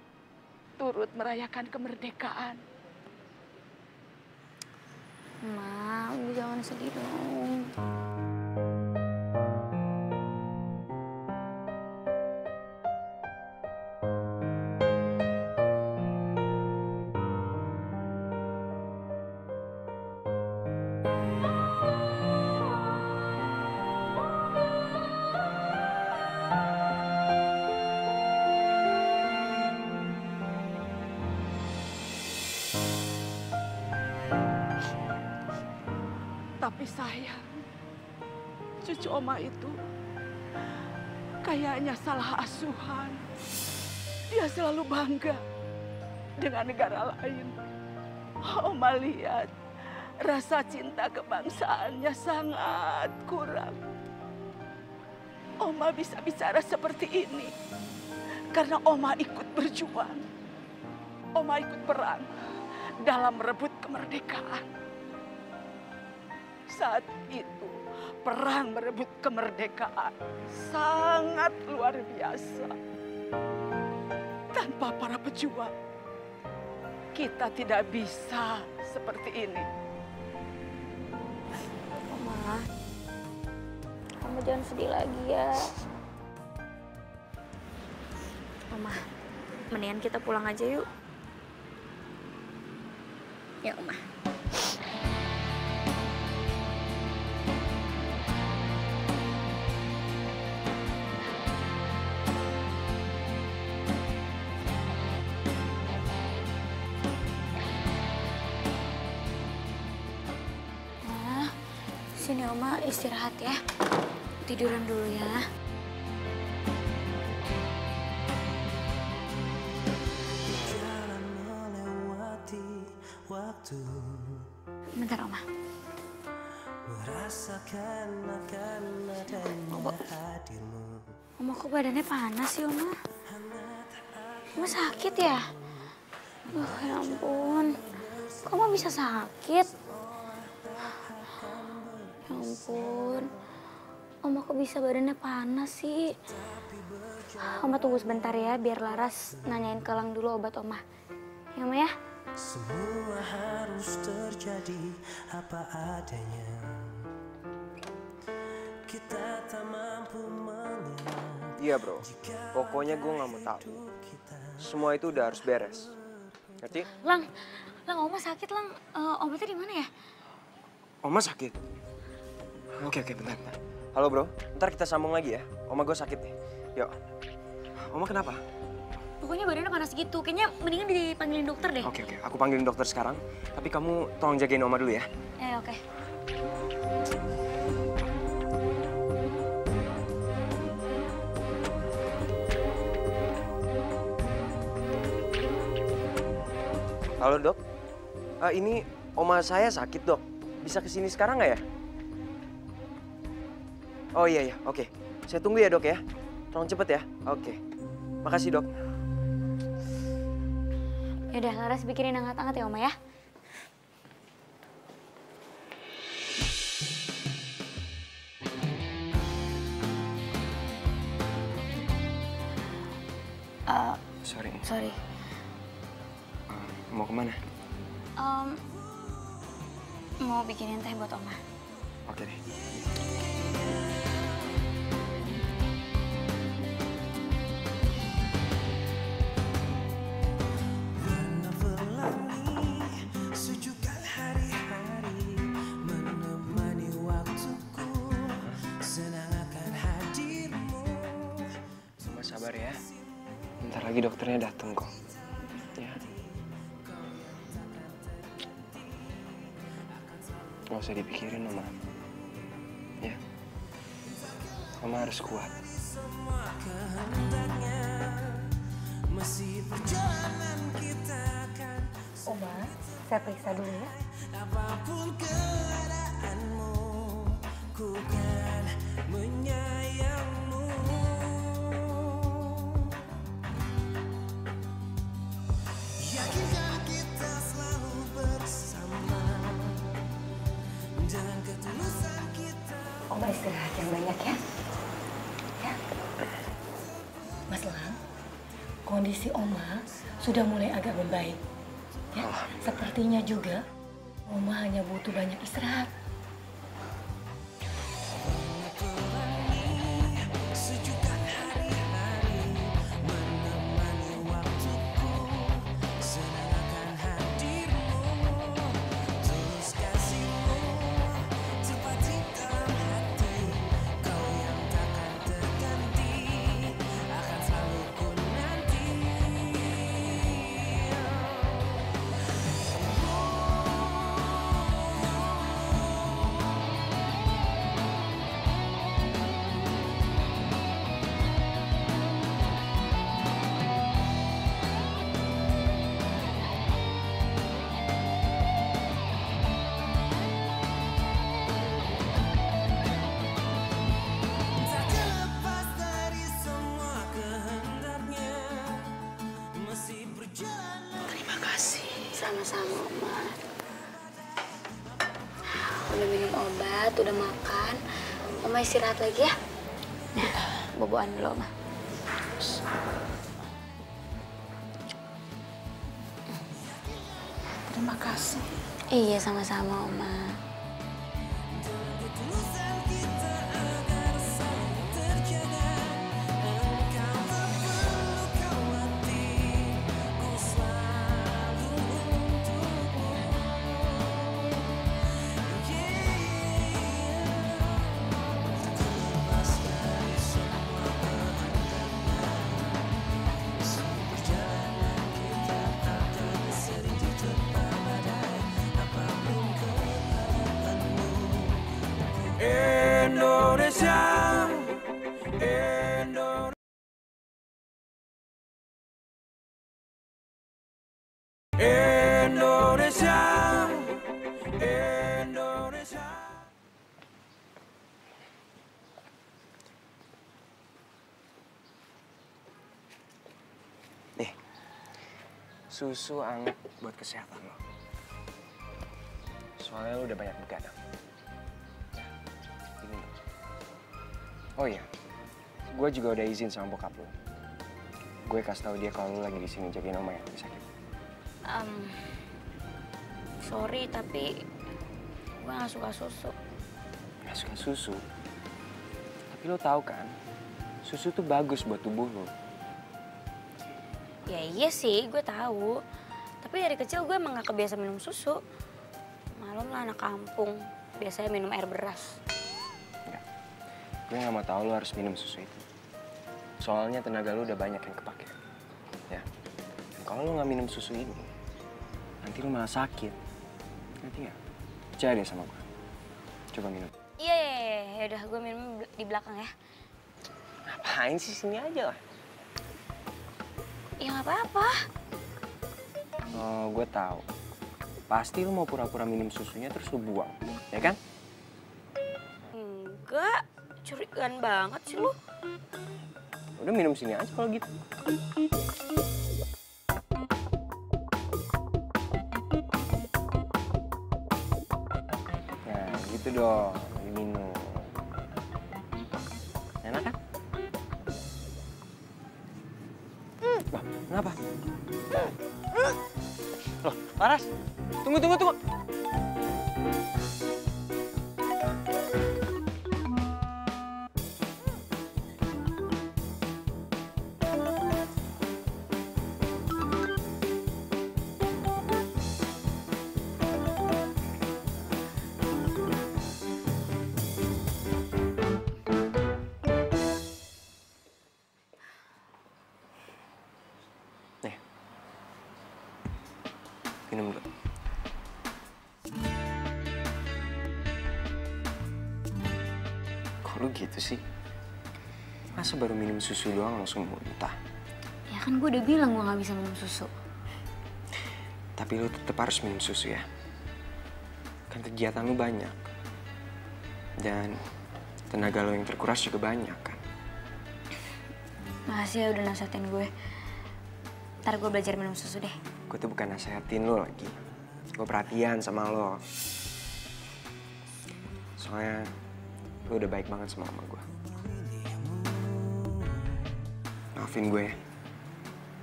turut merayakan kemerdekaan. Ma, udah jangan sedih dong. Tapi sayang, cucu Oma itu kayaknya salah asuhan. Dia selalu bangga dengan negara lain. Oma lihat rasa cinta kebangsaannya sangat kurang. Oma bisa bicara seperti ini karena Oma ikut berjuang. Oma ikut perang dalam merebut kemerdekaan. Saat itu, perang merebut kemerdekaan sangat luar biasa. Tanpa para pejuang, kita tidak bisa seperti ini. Oma, Oma jangan sedih lagi ya. Oma, Mendingan kita pulang aja yuk. Ya, Oma. Nah, sini Oma istirahat ya. Tiduran dulu ya. Bentar, Oma. Oma, kok badannya panas sih, Oma? Oma sakit ya? Ya ampun. Kok Oma bisa sakit? Ya ampun. Oma kok bisa badannya panas sih? Oma tunggu sebentar ya, biar Laras nanyain ke Lang dulu obat Oma. Ya, Oma ya? Semua harus terjadi apa adanya. Kita tak mampu mengingat. Iya bro, pokoknya gue nggak mau tahu. Semua itu udah harus beres. Ngerti? Lang, Oma sakit, Lang. Obatnya di mana ya? Oma sakit? Oke, bentar. Halo bro, ntar kita sambung lagi ya. Oma gue sakit nih. Yuk. Oma kenapa? Pokoknya badannya panas gitu. Kayaknya mendingan dipanggilin dokter deh. Oke, aku panggilin dokter sekarang. Tapi kamu tolong jagain Oma dulu ya. Oke. Halo dok, ini Oma saya sakit dok. Bisa kesini sekarang nggak ya? Oh iya, oke. Saya tunggu ya dok ya. Tolong cepet ya. Oke. Makasih dok. Yaudah, Laras bikinin hangat-hangat ya, Oma ya. Sorry. Mau kemana? Mau bikinin teh buat Oma. Oke deh. Sabar ya, bentar lagi dokternya datang kok. Ya. Gak usah dipikirin, Oma. Ya. Oma harus kuat. Oma, saya periksa dulu ya. Apapun keadaanmu, ku kan menyayangmu. Yakinkan kita selalu bersama dengan ketulusan kita. Oma istirahat yang banyak ya. Ya. Mas Lang, kondisi Oma sudah mulai agak membaik. Ya, sepertinya juga Oma hanya butuh banyak istirahat. Sama-sama, Oma. Udah minum obat, udah makan. Oma istirahat lagi ya. Boboan dulu, Oma. Terima kasih. Iya, sama-sama, Oma. susu anget buat kesehatan lo. Soalnya lo udah banyak begadang. Nah, ini lo. Oh iya, gue juga udah izin sama bokap lo. Gue kasih tahu dia kalau lo lagi di sini jagain Oma yang lagi sakit. Sorry, tapi gue gak suka susu. Gak suka susu? Tapi lo tahu kan, susu tuh bagus buat tubuh lo. Ya iya sih, gue tahu. Tapi dari kecil gue emang gak kebiasa minum susu. Malum lah anak kampung, biasanya minum air beras. Enggak, gue gak mau tahu lo harus minum susu itu. Soalnya tenaga lo udah banyak yang kepake. Ya, kalau lo gak minum susu ini, nanti lo malah sakit. Ngerti gak? Percaya deh sama gue. Coba minum. Iya, yaudah gue minum di belakang ya. Ngapain sih, sini aja lah. Ya nggak apa-apa. Oh, gue tahu. Pasti lo mau pura-pura minum susunya terus lo buang, ya kan? Enggak, curigaan banget sih lo. Udah minum sini aja kalau gitu. Nah, gitu dong, minum. Enak kan? Wah, kenapa? Loh, Laras, tunggu. Nih, minum dulu. Kok lu gitu sih? Masa baru minum susu doang langsung muntah? Ya kan gue udah bilang gue gak bisa minum susu. Tapi lu tetap harus minum susu ya. Kan kegiatan lu banyak. Dan tenaga lu yang terkuras juga banyak kan. Makasih ya udah nasihatin gue. Ntar gue belajar minum susu deh. Gue tuh bukan nasihatin lo lagi. Gue perhatian sama lo. Soalnya lo udah baik banget sama mama gue. Maafin gue ya.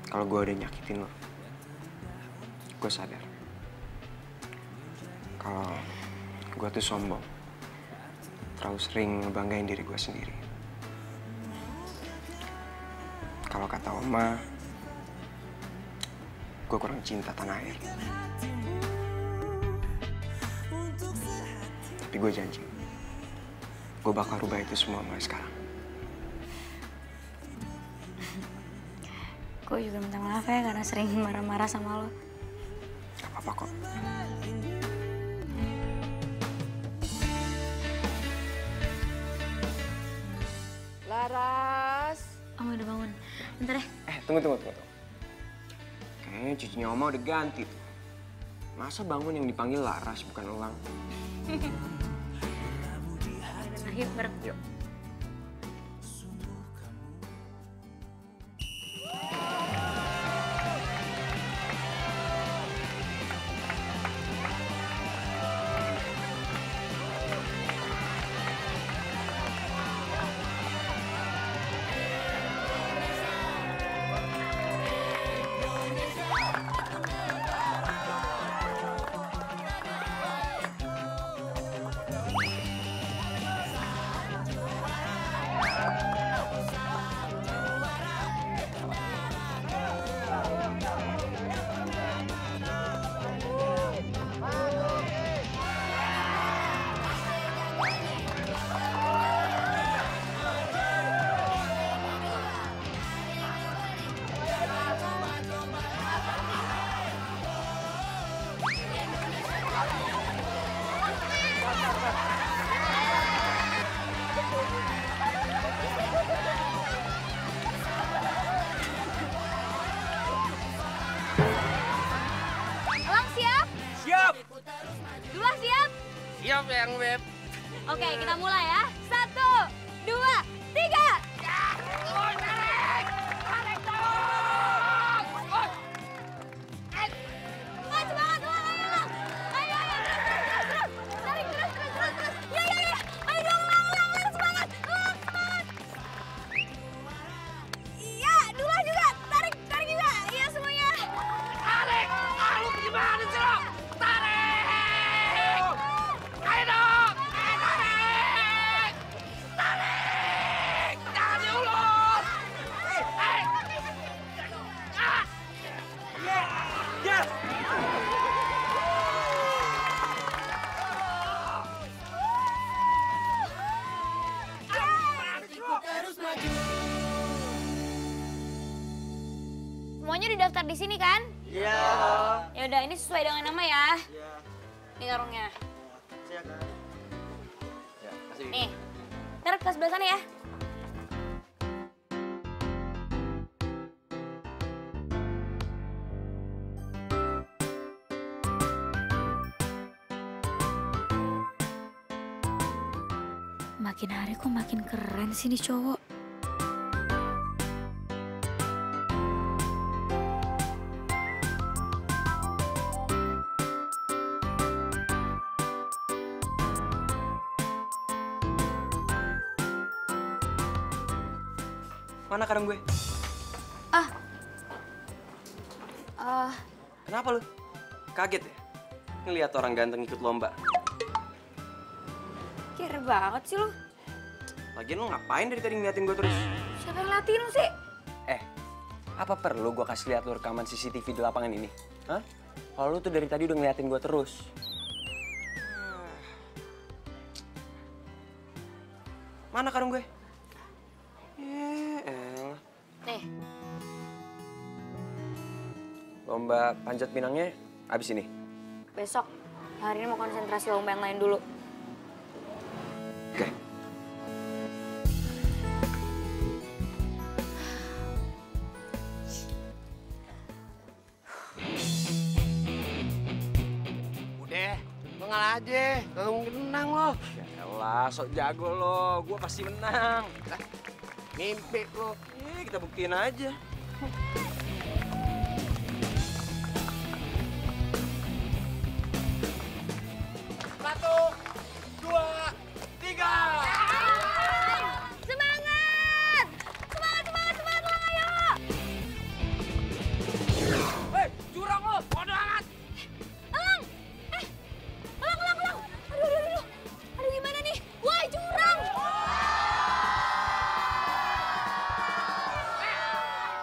Kalau gue udah nyakitin lo. Gue sadar. Kalau gue tuh sombong. Terlalu sering ngebanggain diri gue sendiri. Kalau kata Oma, gue kurang cinta tanah air. Tapi gue janji, gue bakal rubah itu semua mulai sekarang. Gue juga minta maaf ya karena sering marah-marah sama lo. Gak apa-apa kok. Laras. Oma udah bangun. Bentar ya. Tunggu. Kayaknya cucunya Oma udah ganti tuh. Masa bangun yang dipanggil Laras bukan Elang? Ayo bareng. Yuk. Elang siap? Siap. Dua siap? Siap yang Beb. Oke, kita mulai ya. 1, 2, 3. Semuanya udah daftar di sini kan? Iya. Ya udah, ini sesuai dengan nama ya. Iya. Ini karungnya. Siap kan? Ya, kasih. Nih. Ntar ke sebelah sana ya. Makin hari kok makin keren sih nih cowok. Mana karung gue? Kenapa lu? Kaget ya? Ngeliat orang ganteng ikut lomba. Kira banget sih lu. Lagian lu ngapain dari tadi ngeliatin gue terus? Siapa yang latihin lu sih? Apa perlu gue kasih lihat lu rekaman CCTV di lapangan ini? Hah? Kalau lu tuh dari tadi udah ngeliatin gue terus. Mana karung gue? Nih. Lomba panjat pinangnya abis ini? Besok. Hari ini mau konsentrasi lomba yang lain dulu. Oke. Udah, lo ngalah aja. Gak mungkin menang lo. Yaelah, sok jago lo. Gue pasti menang. Mimpi lo. Kita buktiin aja. Satu, dua, tiga. Semangat! Semangat, semangat, semangat Lang, ayo! Hei, jurang lo. Bodoh amat. Elang! Elang! Aduh. Aduh, gimana nih? Wah, jurang!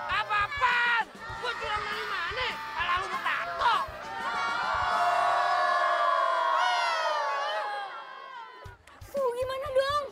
Apa-apaan? Gue jurang dari mana? Alah lu bertato. Gimana dong?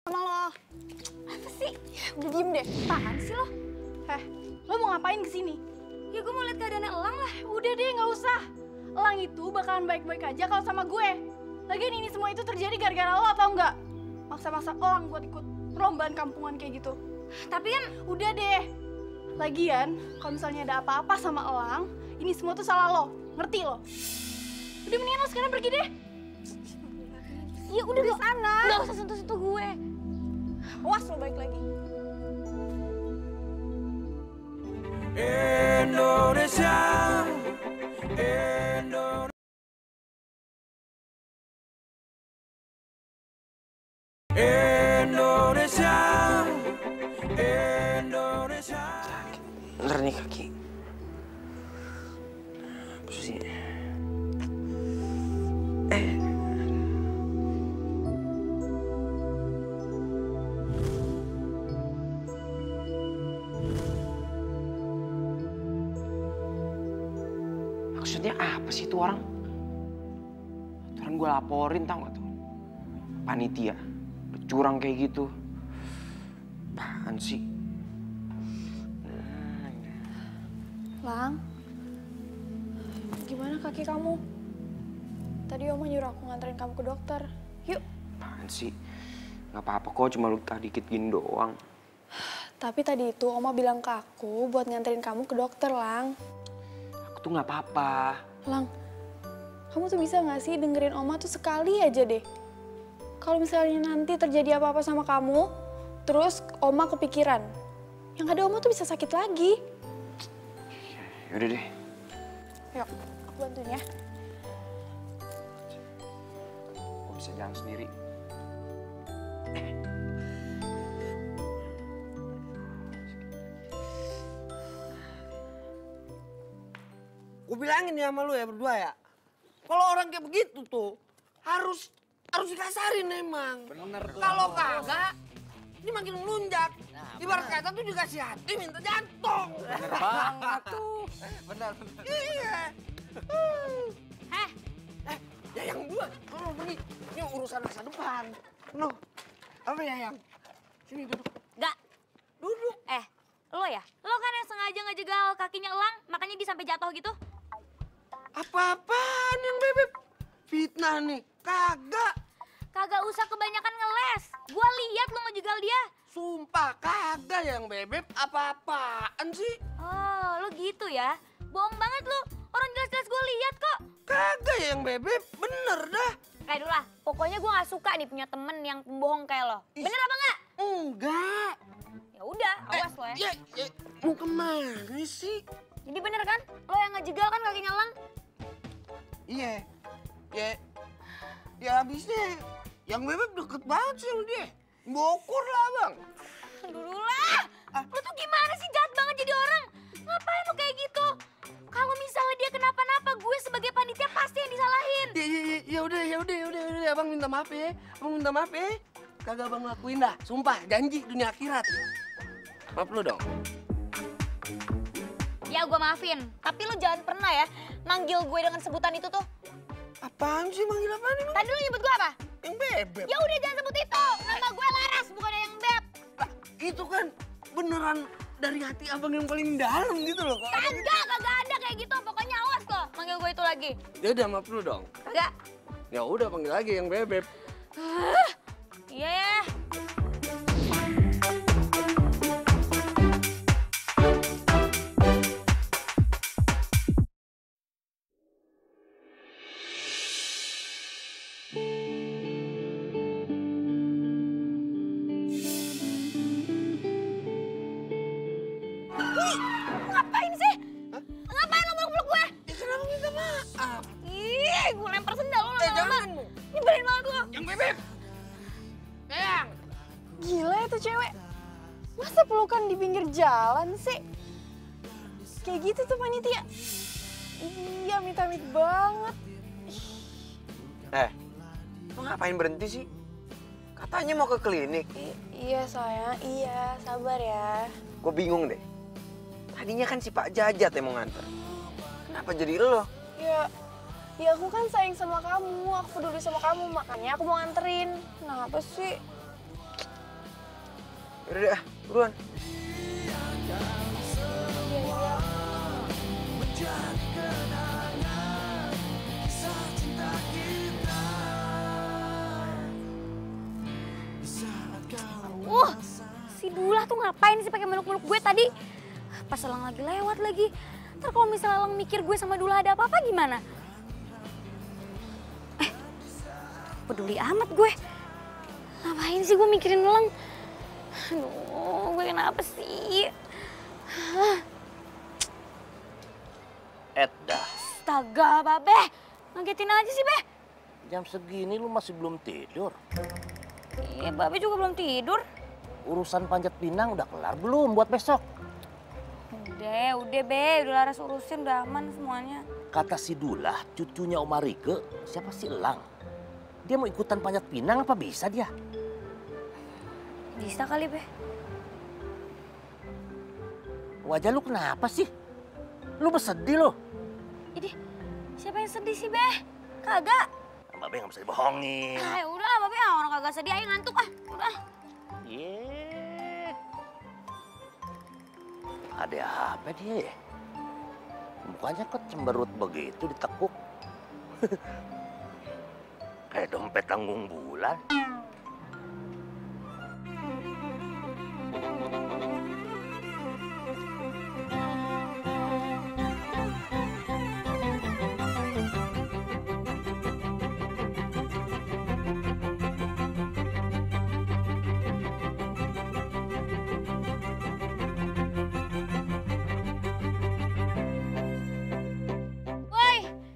Sama lo. Apa sih? Udah diem deh. Apaan sih lo? Lo mau ngapain kesini? Ya gue mau lihat keadaannya Elang lah. Udah deh, nggak usah. Elang itu bakalan baik-baik aja kalau sama gue. Lagian ini semua itu terjadi gara-gara lo atau enggak? Maksa-maksa Elang buat ikut perlombaan kampungan kayak gitu. Tapi kan udah deh. Lagian, kalau misalnya ada apa-apa sama Elang, ini semua tuh salah lo. Ngerti lo? Udah mendingan lo sekarang pergi deh. ya udah di sana. Nggak usah sentuh-sentuh gue. Awas lo balik lagi. Indonesia, Indonesia, Indonesia. Bentar nih kaki. Apa sih? Maksudnya apa sih itu orang? Itu orang gue laporin tau gak tuh? Panitia, curang kayak gitu. Apaan sih? Lang, gimana kaki kamu? Tadi Oma nyuruh aku nganterin kamu ke dokter. Yuk. Apaan sih? Gak apa-apa kok, cuma luka dikit gini doang. Tapi tadi itu Oma bilang ke aku buat nganterin kamu ke dokter, Lang. Aku tuh gak apa-apa. Lang, kamu tuh bisa gak sih dengerin Oma tuh sekali aja deh? Kalau misalnya nanti terjadi apa-apa sama kamu, terus Oma kepikiran, yang ada Oma tuh bisa sakit lagi. Yaudah deh. Yuk, aku bantuin ya. Gue bisa jalan sendiri. Gue bilangin ya sama lu ya berdua ya. Kalau orang kayak begitu tuh harus dikasarin emang. Bener tuh. Kalau kagak, ini makin melunjak. Ibarat kata tuh dikasih hati minta jantung. Bener banget tuh. Bener. Iya. Heh, Ya yang dua, kalau pergi, ini urusan masa depan. Lu, apa ya yang? Sini duduk. Gak. Duduk. Lo ya? Lo kan yang sengaja ngejegal kakinya Elang, makanya dia sampai jatuh gitu. Apa-apaan yang bebek? Fitnah nih, kagak. Kagak usah kebanyakan ngeles. Gua lihat lo ngejegal dia. Sumpah kagak yang bebek, apa-apaan sih? Oh, lo gitu ya? Bohong banget lo. Orang jelas-jelas gue lihat kok. Kagak yang bebek, bener dah. Kayak dulu lah, pokoknya gue gak suka nih punya temen yang pembohong kayak lo. Bener apa enggak? Enggak. Ya udah, awas lo ya. Ya, mau kemana sih? Jadi bener kan? Lo yang ngejegal kan kakinya Elang? Iya. Ya habisnya yang bebek deket banget sih sama dia. Bokur lah bang. Dulu lah. Lo tuh gimana sih, jahat banget jadi orang? Ngapain lo kayak gitu? Kalau misalnya dia kenapa-napa, gue sebagai panitia pasti yang disalahin. Ya udah, abang minta maaf ya. Abang minta maaf ya. Kagak abang lakuin dah, sumpah, janji dunia akhirat. Maaf lu dong. Ya gue maafin, tapi lo jangan pernah ya manggil gue dengan sebutan itu tuh. Apaan sih manggil apaan emang? Tadi lo nyebut gue apa? Yang bebek. Ya udah jangan sebut itu. Nama gue Laras, bukan yang Beb. Lah, itu kan beneran dari hati abang yang paling dalam gitu loh. Kagak ada kayak gitu. Pokoknya awas lo manggil gue itu lagi. Ya udah maaf lu dong. Kagak. Ya udah panggil lagi yang bebek. Iya ya. Ngapain sih? Ngapain lo peluk-peluk gue? Ya kenapa minta maaf? Ih, gue lempar sendal lo lama-lama. Jangan lu. Nyebelin banget lo. Yang bebek. Eyang. Gila itu cewek. Masa pelukan di pinggir jalan sih? Kayak gitu tuh panitia. Iya, amit-amit banget. Lo ngapain berhenti sih? Katanya mau ke klinik. Iya sayang, iya sabar ya. Gue bingung deh. Tadinya kan si Pak Jajat yang mau nganter. Kenapa jadi lo? Ya aku kan sayang sama kamu, aku peduli sama kamu, makanya aku mau nganterin. Kenapa sih? Yaudah deh, buruan. Si Dula tuh ngapain sih pakai meluk-meluk gue tadi? Pas Elang lagi lewat lagi. Ntar kalau misalnya Elang mikir gue sama Dula ada apa-apa gimana? Peduli amat gue. Ngapain sih gue mikirin Elang? Aduh, gue kenapa sih? Edda, Astaga, Babe. Ngagetin aja sih, Be. jam segini lu masih belum tidur. Iya, Babe juga belum tidur. Urusan panjat pinang udah kelar belum buat besok? Udah Udah Be, udah Laras urusin, udah aman semuanya. Kata si Dullah, cucunya Oma Rike, siapa si Elang? Dia mau ikutan panjat pinang apa bisa dia? Bisa kali Be. Wajah lu kenapa sih? Lu bersedih lo. Idih, siapa yang sedih sih Be? Kagak. Mbak Be nggak bisa dibohongin. Ah ya udah Mbak Be, orang kagak sedih aja ngantuk ah. Udah. Ada apa dia ya? Mukanya kok cemberut begitu ditekuk. Kayak dompet tanggung bulan.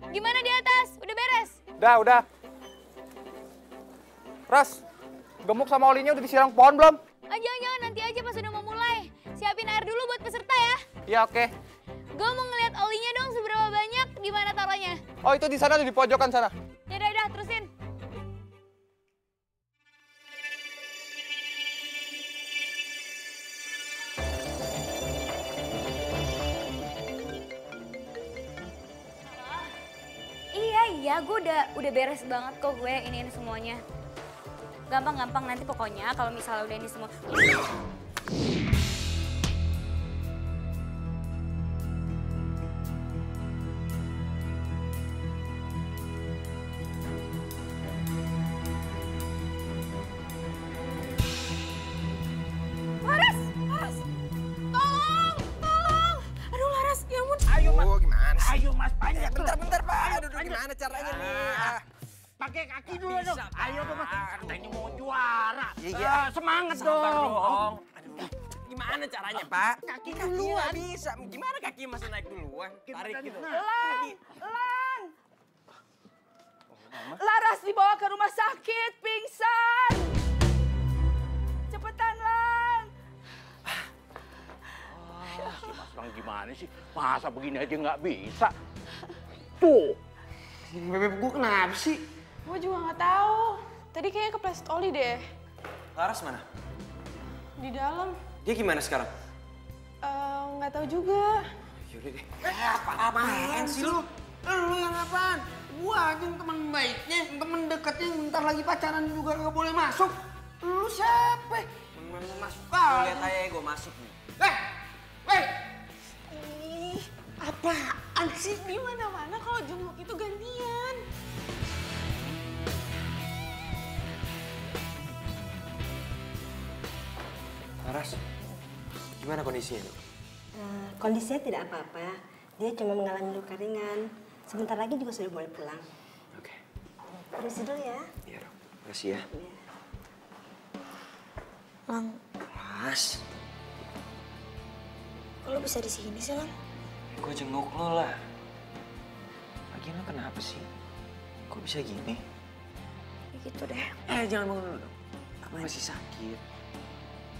Gimana di atas? Udah beres? Udah. Ras, gemuk sama olinya udah disiram pohon belum? Jangan, nanti aja pas udah mau mulai. Siapin air dulu buat peserta ya. Iya, oke. Gue mau ngeliat olinya dong seberapa banyak, di mana taruhnya. Oh, itu di sana, di pojokan sana. Yaudah, terusin. Iya, gue udah beres banget kok gue ini semuanya. Gampang nanti pokoknya kalau misalnya udah ini semua. Laras! Tolong! Aduh Laras, ya ampun. Ayo Mas. Gimana sih? Ayo Mas, panjat. Bentar Pak. Aduh, gimana caranya nih? Pakai kaki dulu dong. Ayo dong Mas. Katanya mau juara. Iya. Semangat Sabar dong. Aduh, gimana caranya Pak? Kaki nggak bisa. Gimana kaki masih naik duluan? Tarik gitu. Elang! Laras dibawa ke rumah sakit, pingsan! Cepetan, Lang! Si Mas Lang gimana sih? Masa begini aja nggak bisa? Tuh. Bebek gue kenapa sih? Gue juga nggak tahu. Tadi kayaknya kepleset oli deh. Laras mana? Di dalam. Dia gimana sekarang? Nggak tahu juga. Yaudah deh. Apaan sih lu? Lu yang apaan? Gua aja teman baiknya, teman dekatnya bentar lagi pacaran juga nggak boleh masuk. Lu siapa? Temen masuk kali. Lihat aja gue masuk nih. Apaan sih? Di mana-mana kalau jenguk itu gantian. Laras, gimana kondisinya? Kondisinya tidak apa-apa. Dia cuma mengalami luka ringan. Sebentar lagi juga sudah boleh pulang. Oke. Permisi dulu ya. Iya dong. Makasih ya. Iya. Lang, Laras, kok lo bisa di sini sih, Lang? gue jenguk lo lah. Lagian lo kenapa sih? Kok bisa gini? Ya gitu deh. Jangan bangun dulu dong. Aku masih sakit.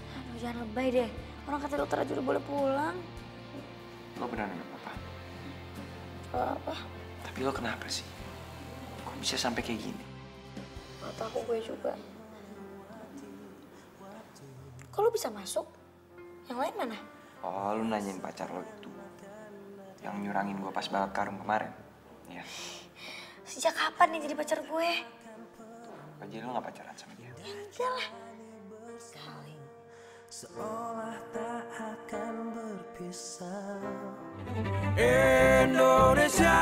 Aduh, jangan lebay deh. Orang kata dokter aja udah boleh pulang. Lo beneran gak apa-apa? Apa? Tapi lo kenapa sih? Kok bisa sampai kayak gini? Gak tahu gue juga. Kok lo bisa masuk? Yang lain mana? Oh, lu nanyain pacar lo itu. Yang nyurangin gue pas balap karung kemarin. Iya. Sejak kapan nih jadi pacar gue? Jadi lo gak pacaran sama dia? Enggak lah. Kali. Seolah tak akan berpisah. Indonesia,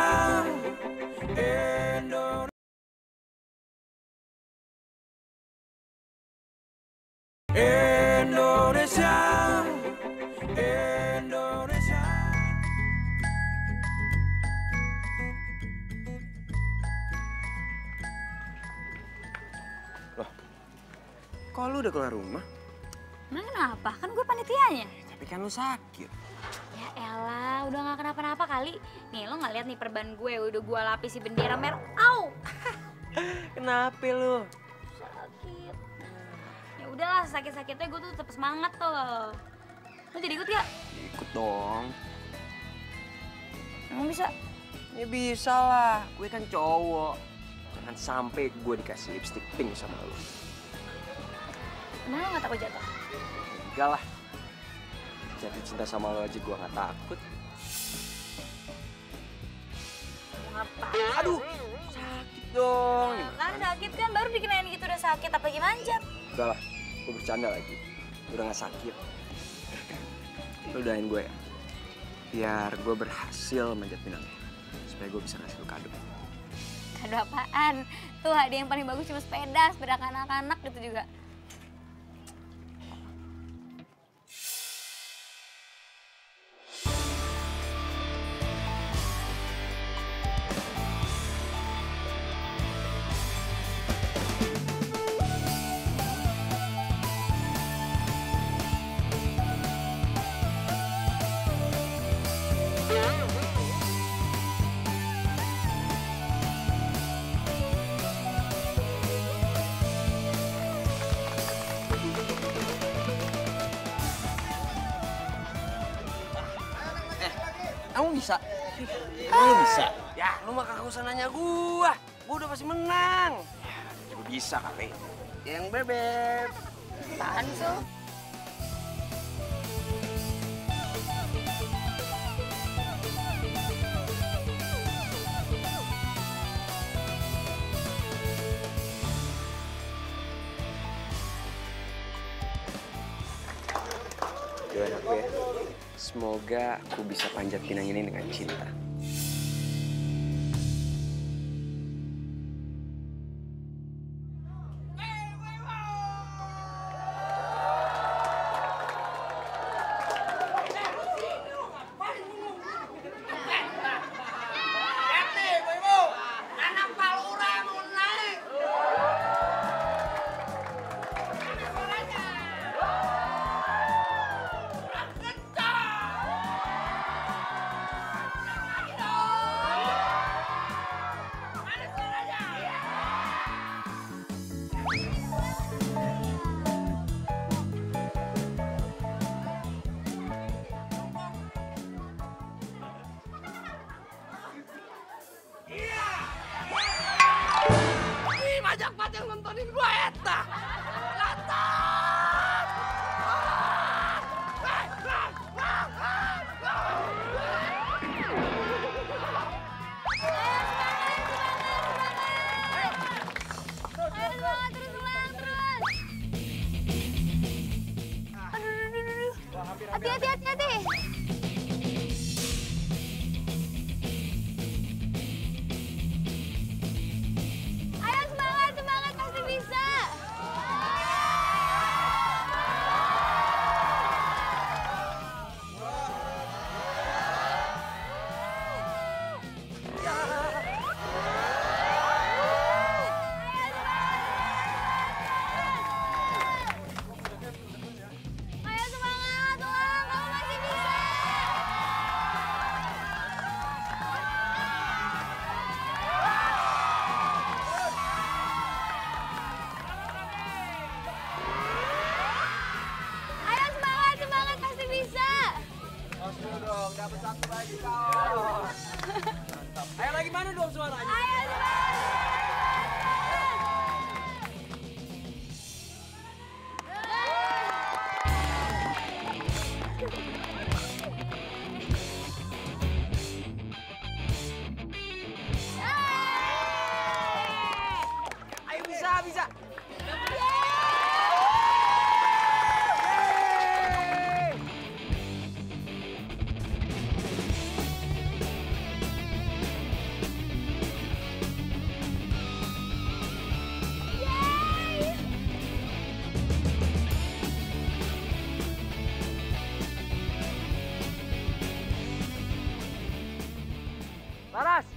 Indonesia, Indonesia, Indonesia. Loh, kok lu udah keluar rumah? Emang kenapa? Kan gue panitianya. Tapi kan lu sakit. Ya elah, udah gak kenapa-napa kali. Nih, lo gak lihat nih perban gue, udah gue lapisi bendera merah. Au! Kenapa lu? Sakit. Ya udahlah, sakit-sakitnya gue tuh tetap semangat tuh. Lo jadi ikut gak? Ikut dong. Emang bisa? Ya bisa lah, gue kan cowok. Jangan sampai gue dikasih lipstick pink sama lo. Emang lo gak takut jatuh? Enggak lah. Jatuh cinta sama lo aja gue gak takut. Ngapain? Aduh, sakit dong. Kan sakit kan, baru dikenain gitu udah sakit, apalagi manjat. Enggak lah, gue bercanda lagi. Udah gak sakit. Lo doain gue ya. Biar gue berhasil manjat pinang. Supaya gue bisa ngasih lo kado. Kado apaan? Tuh hadiah yang paling bagus cuma sepeda anak-anak gitu juga. Kamu bisa? Emang lu bisa? Ya, lu mah kagak usah nanya gua. Gua udah pasti menang. Ya, gua bisa kali. Yang bebek. Apaan sih? Doain aku ya. Semoga aku bisa panjat pinang ini dengan cinta. Majak-majak nontonin gua eta. Hati-hati. Ayo semangat, pasti bisa. Ayo semangat, Elang, kamu masih bisa. Ayo semangat, pasti bisa. Dong, dapat satu lagi kau. Ayo lagi mana dong suaranya? Ayo Ayo bisa. Laras.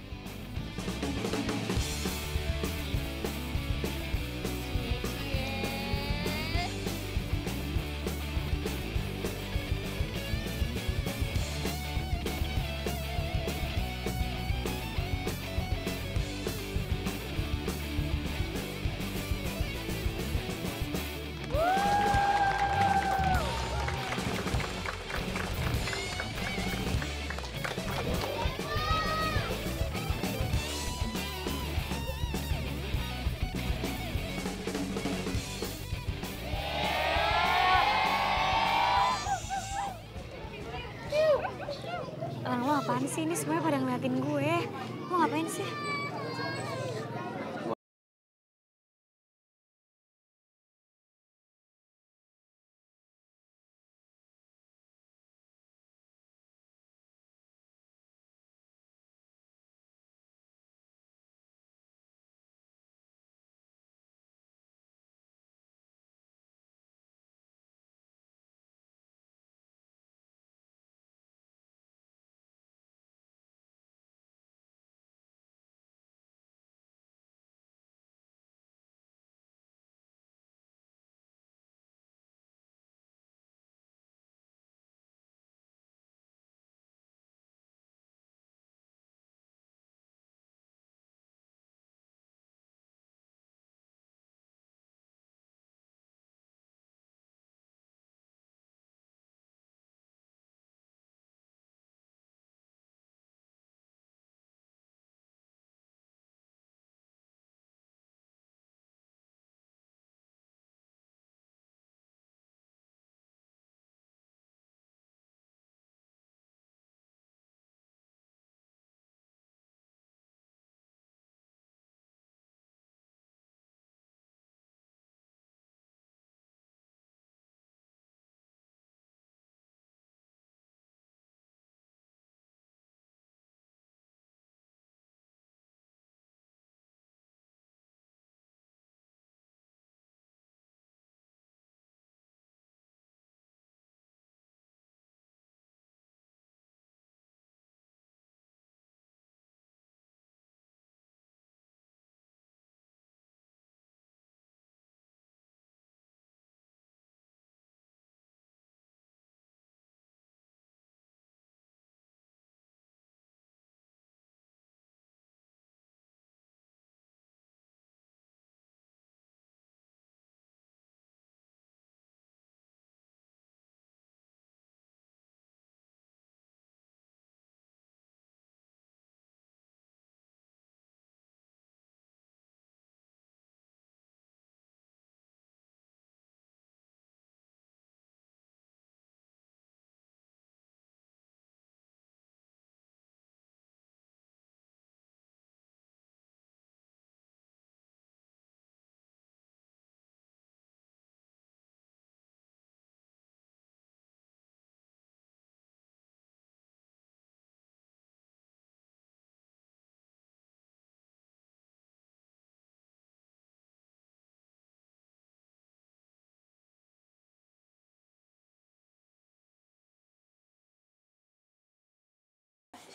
sih? Ini semuanya pada ngeliatin gue. Lo ngapain sih?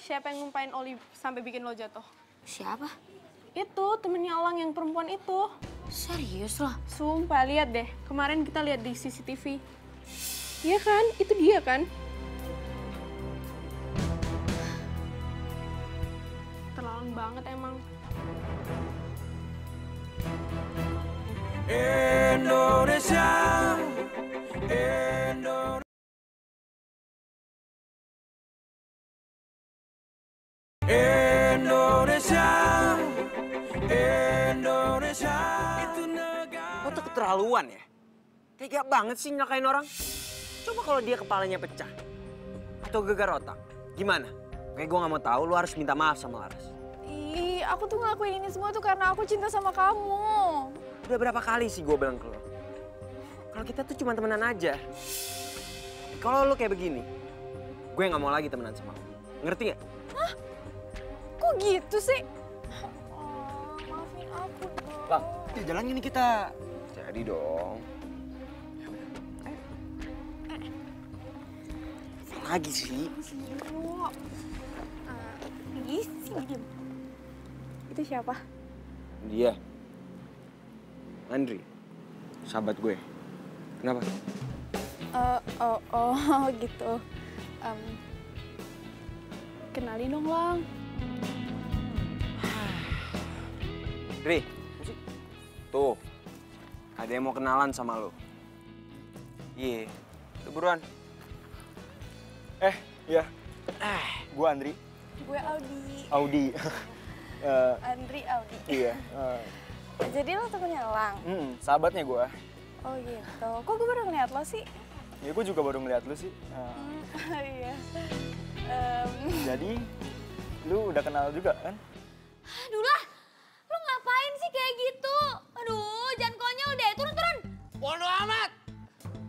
Siapa yang ngumpain Oli sampai bikin lo jatuh? Siapa? Itu, temennya Elang yang perempuan itu. Serius loh? Sumpah, lihat deh. Kemarin kita lihat di CCTV. Iya kan? Itu dia kan? Terlalu banget emang. Indonesia, Indonesia, Indonesia. Lo tuh keterlaluan ya? Tega banget sih nyakain orang. Coba kalau dia kepalanya pecah atau gegar otak, gimana? Kayak gue nggak mau tahu, lo harus minta maaf sama Laras. Ih, aku tuh ngelakuin ini semua tuh karena aku cinta sama kamu. Udah berapa kali sih gue bilang ke lo? Kalau kita tuh cuma temenan aja. Kalau lo kayak begini, gue nggak mau lagi temenan sama lo. Ngerti nggak? Hah? Kok gitu sih? Oh, maafin aku dong. Bang, ya jalan gini kita. Jadi dong. Apa lagi sih? Ih, sini diam. Itu siapa? Dia. Andri. Sahabat gue. Kenapa? Oh gitu. Kenalin dong, Lang. Ri, tuh. Ada yang mau kenalan sama lo. Iya, udah buruan. Iya. Gue Andri. Gue Audi. Audi. Andri, Audi. Iya. Jadi lo temennya Lang? Sahabatnya gue. Oh gitu. Kok gue baru ngeliat lo sih? Ya gue juga baru ngeliat lu sih. Iya. Jadi, lu udah kenal juga kan? Aduh lah, lu ngapain sih kayak gitu? Aduh, jangan konyol deh, turun. Bodoh amat.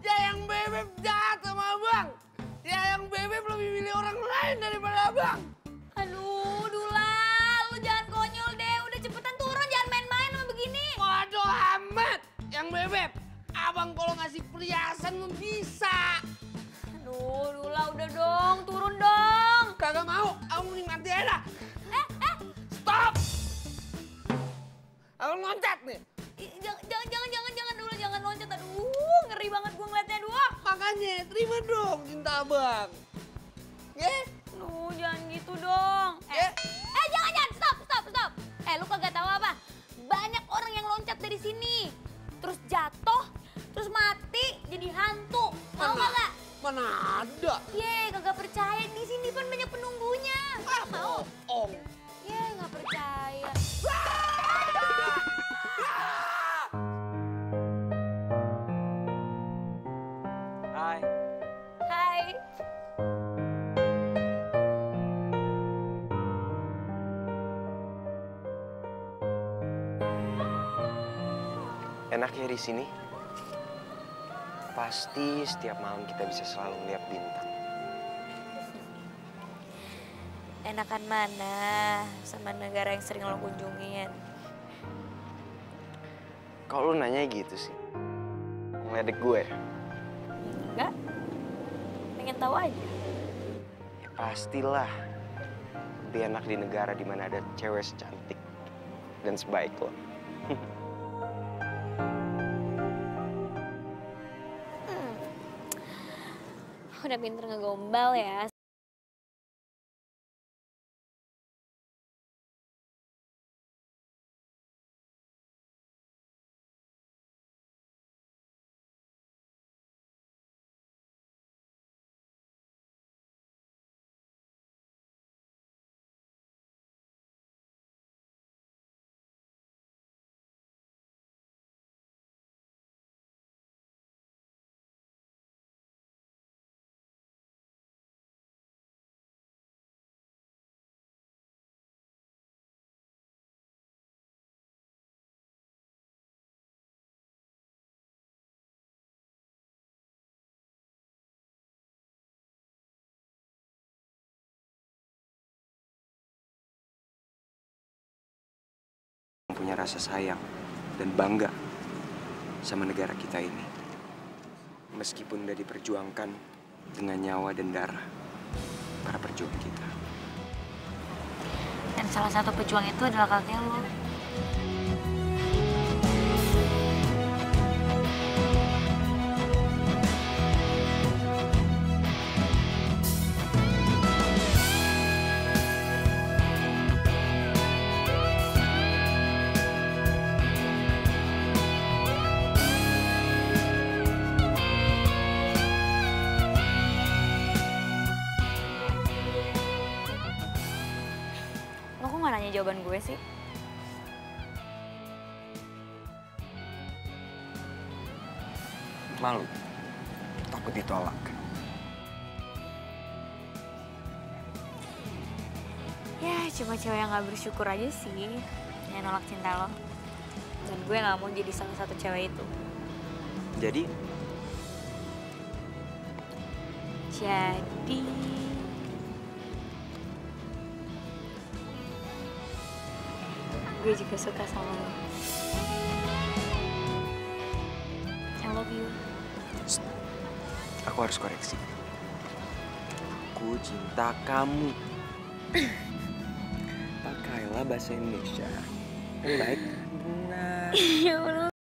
Ya yang Bebek jahat sama abang. Ya yang Bebek lebih milih orang lain daripada abang. Aduh, Dula, lu jangan konyol deh. Udah cepetan turun, jangan main-main sama begini. Bodoh amat. Yang Bebek, abang kalau ngasih perhiasan bisa. Aduh, Dula udah dong, turun dong. Kagak mau, abang nikmati aja dah. Stop! Abang loncat nih. Jangan dulu, jangan loncat. Aduh, ngeri banget gue ngeliatnya, aduh. Makanya, terima dong cinta abang. Aduh, jangan gitu dong. Jangan, stop. Lu kagak tahu apa? Banyak orang yang loncat dari sini. Terus jatuh, terus mati, jadi hantu. Tahu kagak? Mana ada? Kagak percaya, di sini kan banyak penunggunya. Mau? Nggak percaya. Hai. Enaknya di sini, pasti setiap malam kita bisa selalu lihat bintang. Enakan mana sama negara yang sering lo kunjungin? Kalau lu nanya gitu sih, ngeledek gue. Enggak, pengen tahu aja. Ya pastilah, lebih enak di negara di mana ada cewek secantik dan sebaik lo. Udah pinter ngegombal ya. Punya rasa sayang dan bangga sama negara kita ini. Meskipun udah diperjuangkan dengan nyawa dan darah para perjuang kita. Dan salah satu pejuang itu adalah kakek lo. Lo kok gak nanya jawaban gue sih? Malu, takut ditolak. Ya cuma cewek yang gak bersyukur aja sih yang nolak cinta lo. Dan gue gak mau jadi salah satu cewek itu. Jadi? Gue juga suka sama lo. I love you. Aku harus koreksi. Aku cinta kamu. Pakailah bahasa Indonesia. Baik, benar. Ya Allah.